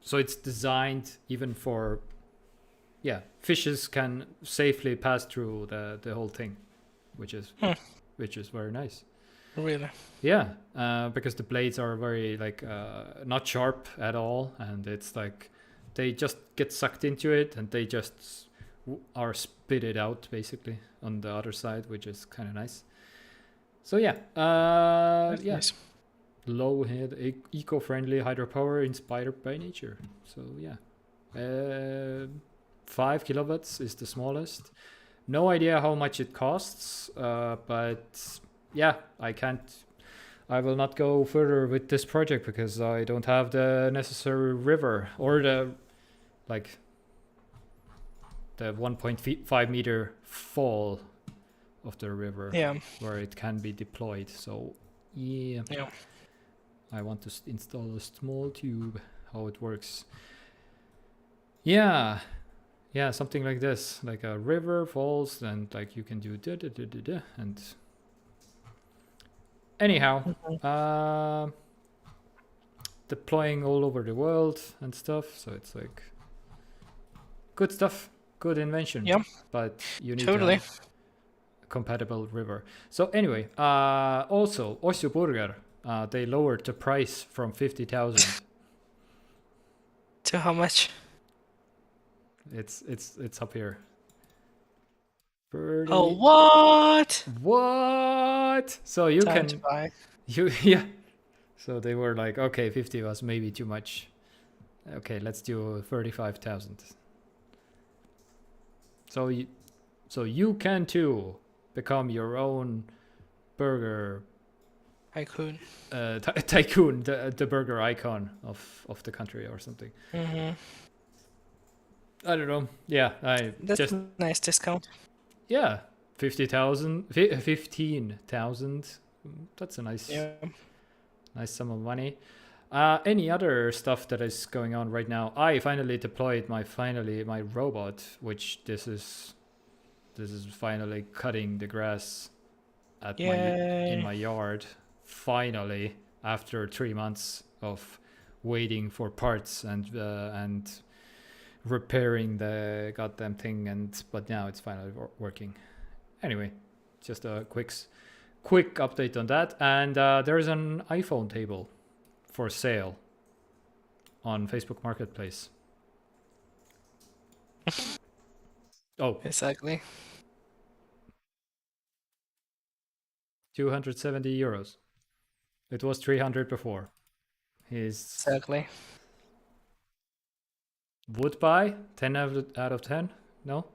so it's designed even for fishes can safely pass through the whole thing, which is very nice.
Really?
Yeah, because the blades are very like not sharp at all, and it's like they just get sucked into it and they just are spitted out basically on the other side, which is kind of nice. So yeah,
Nice.
low head, eco-friendly hydropower inspired by nature. So yeah, 5 kilowatts is the smallest. No idea how much it costs, but yeah, I will not go further with this project because I don't have the necessary river or the 1.5 meter fall of the river
Yeah.
where it can be deployed. So yeah,
Yeah.
I want to install a small tube. How it works? Yeah, something like this, like a river falls, and like you can do and anyhow, deploying all over the world and stuff. So it's like good stuff, good invention.
Yeah.
But you need to
Totally.
have a compatible river. So anyway, also Osju Burger, they lowered the price from 50,000.
To how much?
It's up here.
Oh, what?
What? So you
Time to
can
buy.
yeah. So they were like, okay, 50 was maybe too much. Okay, let's do 35,000. So you can too become your own burger
Tycoon.
tycoon, the burger icon of the country or something.
Mm-hmm.
I don't know. Yeah, I
That's
just
a nice discount.
yeah, 15,000. That's a nice sum of money. Any other stuff that is going on right now? I finally deployed my robot, which this is finally cutting the grass in my yard. Finally, after 3 months of waiting for parts and repairing the goddamn thing, but now it's finally working. Anyway, just a quick update on that. And there's an iPhone table for sale on Facebook Marketplace. Oh,
Exactly.
270 euros. It was 300 before.
Exactly.
Would buy 10 out of 10? No?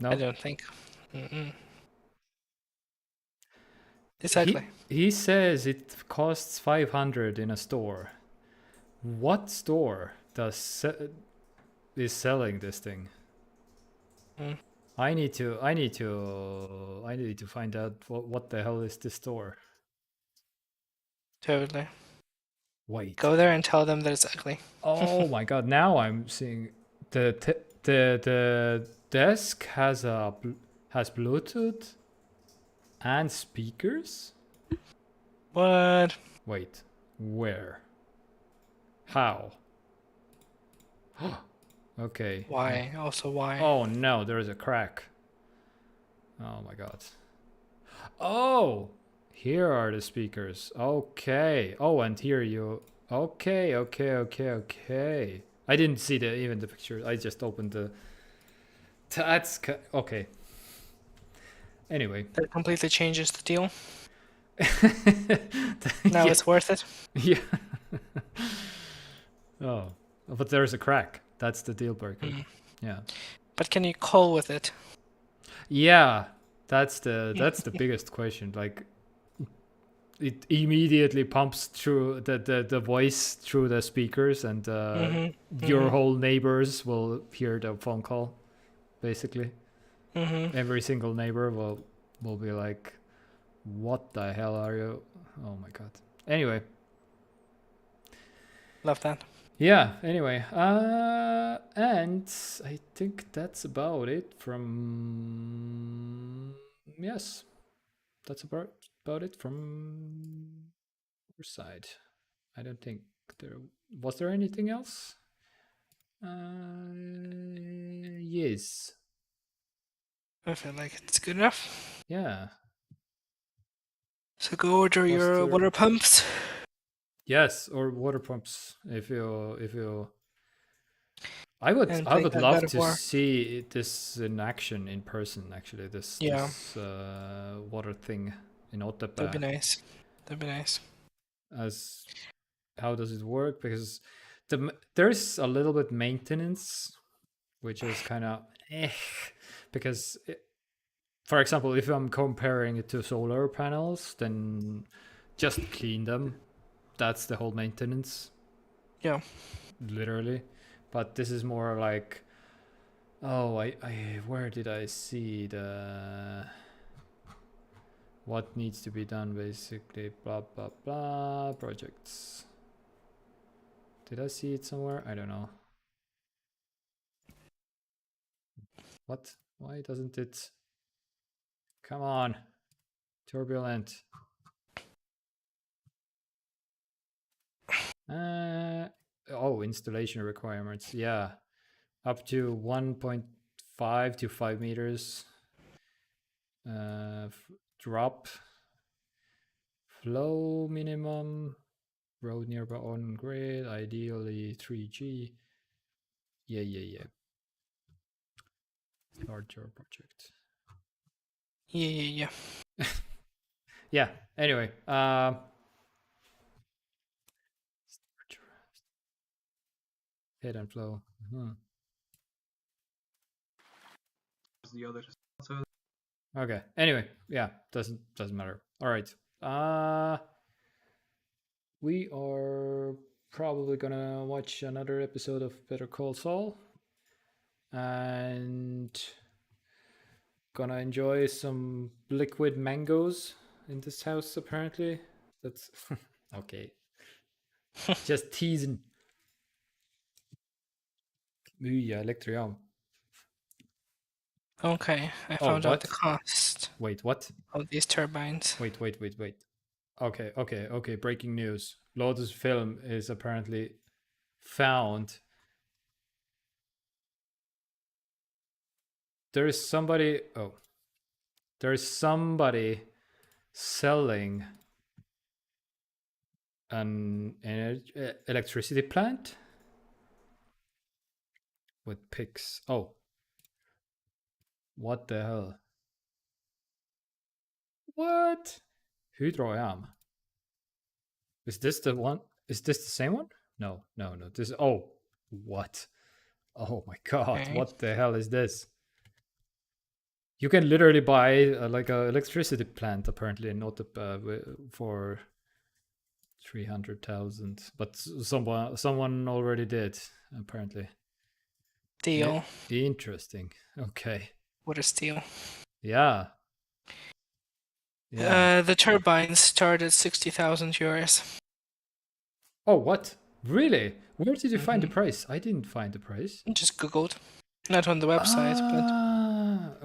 I don't think. Exactly.
He says it costs 500 in a store. What store is selling this thing? I need to find out what the hell is this store.
Totally.
Wait.
Go there and tell them that it's ugly.
Oh my god! Now I'm seeing the desk has Bluetooth and speakers.
What?
Wait, where? How? Okay.
Why? Also, why?
Oh no, there is a crack. Oh my god. Oh, here are the speakers. Okay. Oh, and here you. Okay. I didn't see even the picture. I just opened the. That's okay. Anyway.
That completely changes the deal. Now
Yeah.
it's worth it.
Yeah. Oh, but there's a crack. That's the deal breaker. Yeah.
But can you call with it?
Yeah, that's the biggest question. Like, it immediately pumps through the voice through the speakers, and your whole neighbors will hear the phone call. Basically, every single neighbor will be like, "What the hell are you?" Oh my god. Anyway.
Love that.
Yeah, anyway, and I think that's about it from, yes, that's about it from our side. I don't think was there anything else? Yes.
I feel like it's good enough.
Yeah.
So go order your
there-
water pumps.
Yes, or water pumps if you I would
And
love
God of
to
War.
see this in action in person. Actually, this water thing in
That'd be
Otepää.
nice. That'd be nice.
As how does it work? Because there's a little bit maintenance, which is kind of because for example, if I'm comparing it to solar panels, then just clean them. That's the whole maintenance.
Yeah.
Literally. But this is more like, oh, I where did I see the what needs to be done basically, blah blah blah, projects. Did I see it somewhere? I don't know. What? Why doesn't it? Come on. Turbulent. Oh, installation requirements. Yeah. Up to 1.5 to 5 meters. Drop. Flow minimum. Road nearby on grid. Ideally 3G. Yeah. Start your project.
Yeah.
Yeah. Anyway. Head and flow.
The other
Okay. Anyway, yeah, doesn't matter. All right. We are probably gonna watch another episode of Better Call Saul, and gonna enjoy some liquid mangoes in this house. Apparently, that's okay. Just teasing. Müüa elektrijaam.
Okay, I found out the
what?
cost
Wait, what?
of these turbines.
Wait. Okay. Breaking news. Lotus Film is apparently found. There is somebody selling an electricity plant with pigs. Oh. What the hell? What? Hydrojaam. Is this the one? Is this the same one? No. This. Oh, what? Oh my god!
Okay.
What the hell is this? You can literally buy like a electricity plant apparently in Otepää for 300,000, but someone already did apparently.
Deal.
Interesting. Okay.
What a steal.
Yeah.
The turbines start at 60,000 euros.
Oh, what? Really? Where did you find the price? I didn't find the price.
Just googled. Not on the website, but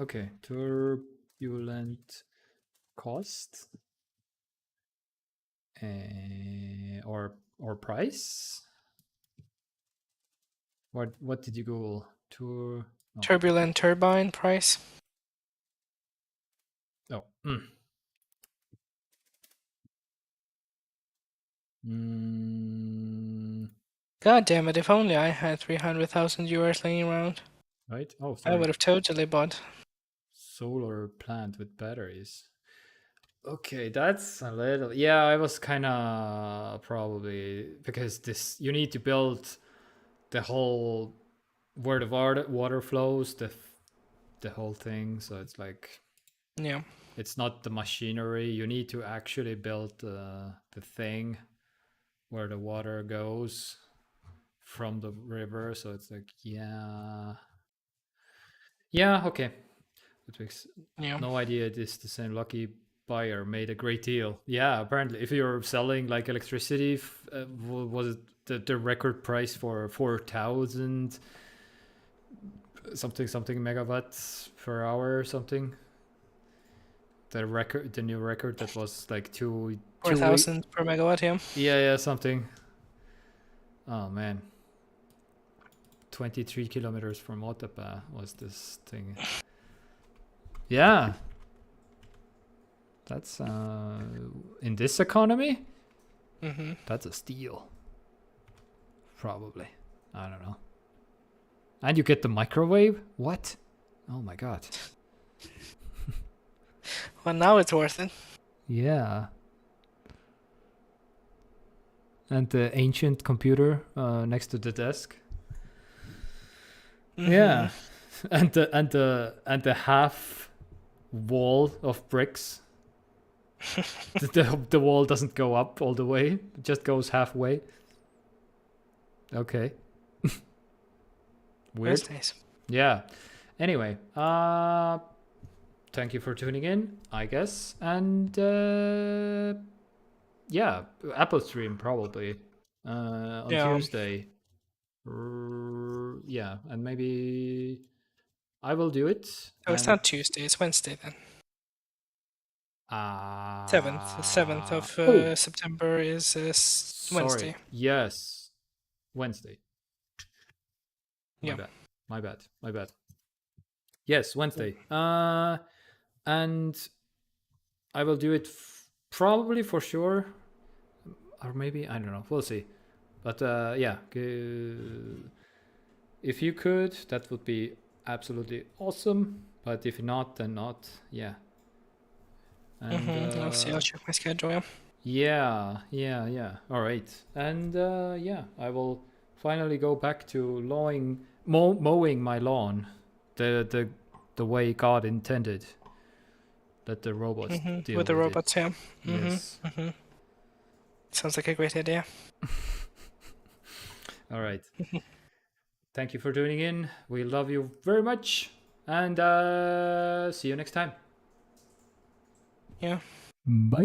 Okay. Turbulent cost or price. What did you Google?
turbulent turbine price.
Oh.
God damn it! If only I had 300,000 euros laying around,
Right? Oh,
I
sorry.
would have totally bought.
Solar plant with batteries. Okay, that's a little. Yeah, I was kind of probably because this you need to build the whole where the water flows, the whole thing. So it's like
Yeah.
it's not the machinery. You need to actually build the thing where the water goes from the river. So it's like yeah, okay. It makes
Yeah.
no idea it is the same. Lucky buyer made a great deal. Yeah, apparently if you're selling like electricity, was it the record price for 4,000 something megawatts per hour or something? The new record that was like
4,000 per megawatt.
Yeah, something. Oh man. 23 kilometers from Otepää was this thing. Yeah. That's in this economy, that's a steal. Probably. I don't know. And you get the microwave? What? Oh my god.
Well, now it's worth it.
Yeah. And the ancient computer next to the desk. Yeah. and the half wall of bricks. The wall doesn't go up all the way, it just goes halfway. Okay. Weird.
That's nice.
Yeah. Anyway, thank you for tuning in, I guess. And yeah, Apple stream probably on
Yeah.
Tuesday. Yeah, and maybe I will do it.
Oh, it's
and-
not Tuesday. It's Wednesday then. 7th of
oh,
September is Wednesday.
sorry. Yes, Wednesday. My
Yeah.
bad. My bad. Yes, Wednesday. And I will do it probably for sure, or maybe I don't know. We'll see. But yeah, if you could, that would be absolutely awesome. But if not, then not. Yeah. And
I'll see. I'll check my schedule. Yeah.
yeah. All right. And yeah, I will finally go back to mowing my lawn, the way God intended. Let the robots deal
With the
it.
robots, yeah.
Yes.
Sounds like a great idea.
All right. Thank you for tuning in. We love you very much, and see you next time.
Yeah.
Bye.